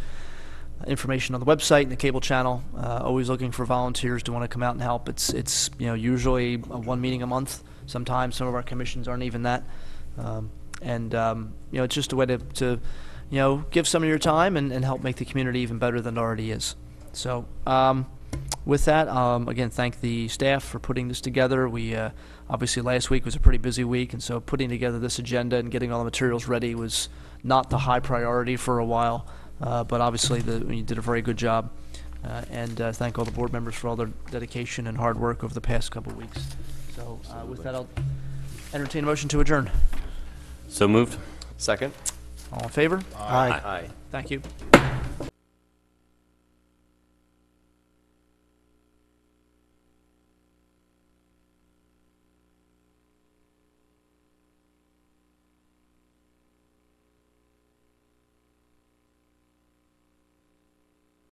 S1: information on the website and the cable channel. Always looking for volunteers to want to come out and help. It's usually one meeting a month. Sometimes some of our commissions aren't even that. It's just a way to give some of your time and help make the community even better than it already is. So with that, again, thank the staff for putting this together. We obviously last week was a pretty busy week, and so putting together this agenda and getting all the materials ready was not the high priority for a while, but obviously you did a very good job. And thank all the board members for all their dedication and hard work over the past couple of weeks. So with that, I'll Entertain a motion to adjourn.
S6: So moved?
S7: Second?
S1: All in favor?
S7: Aye.
S1: Thank you.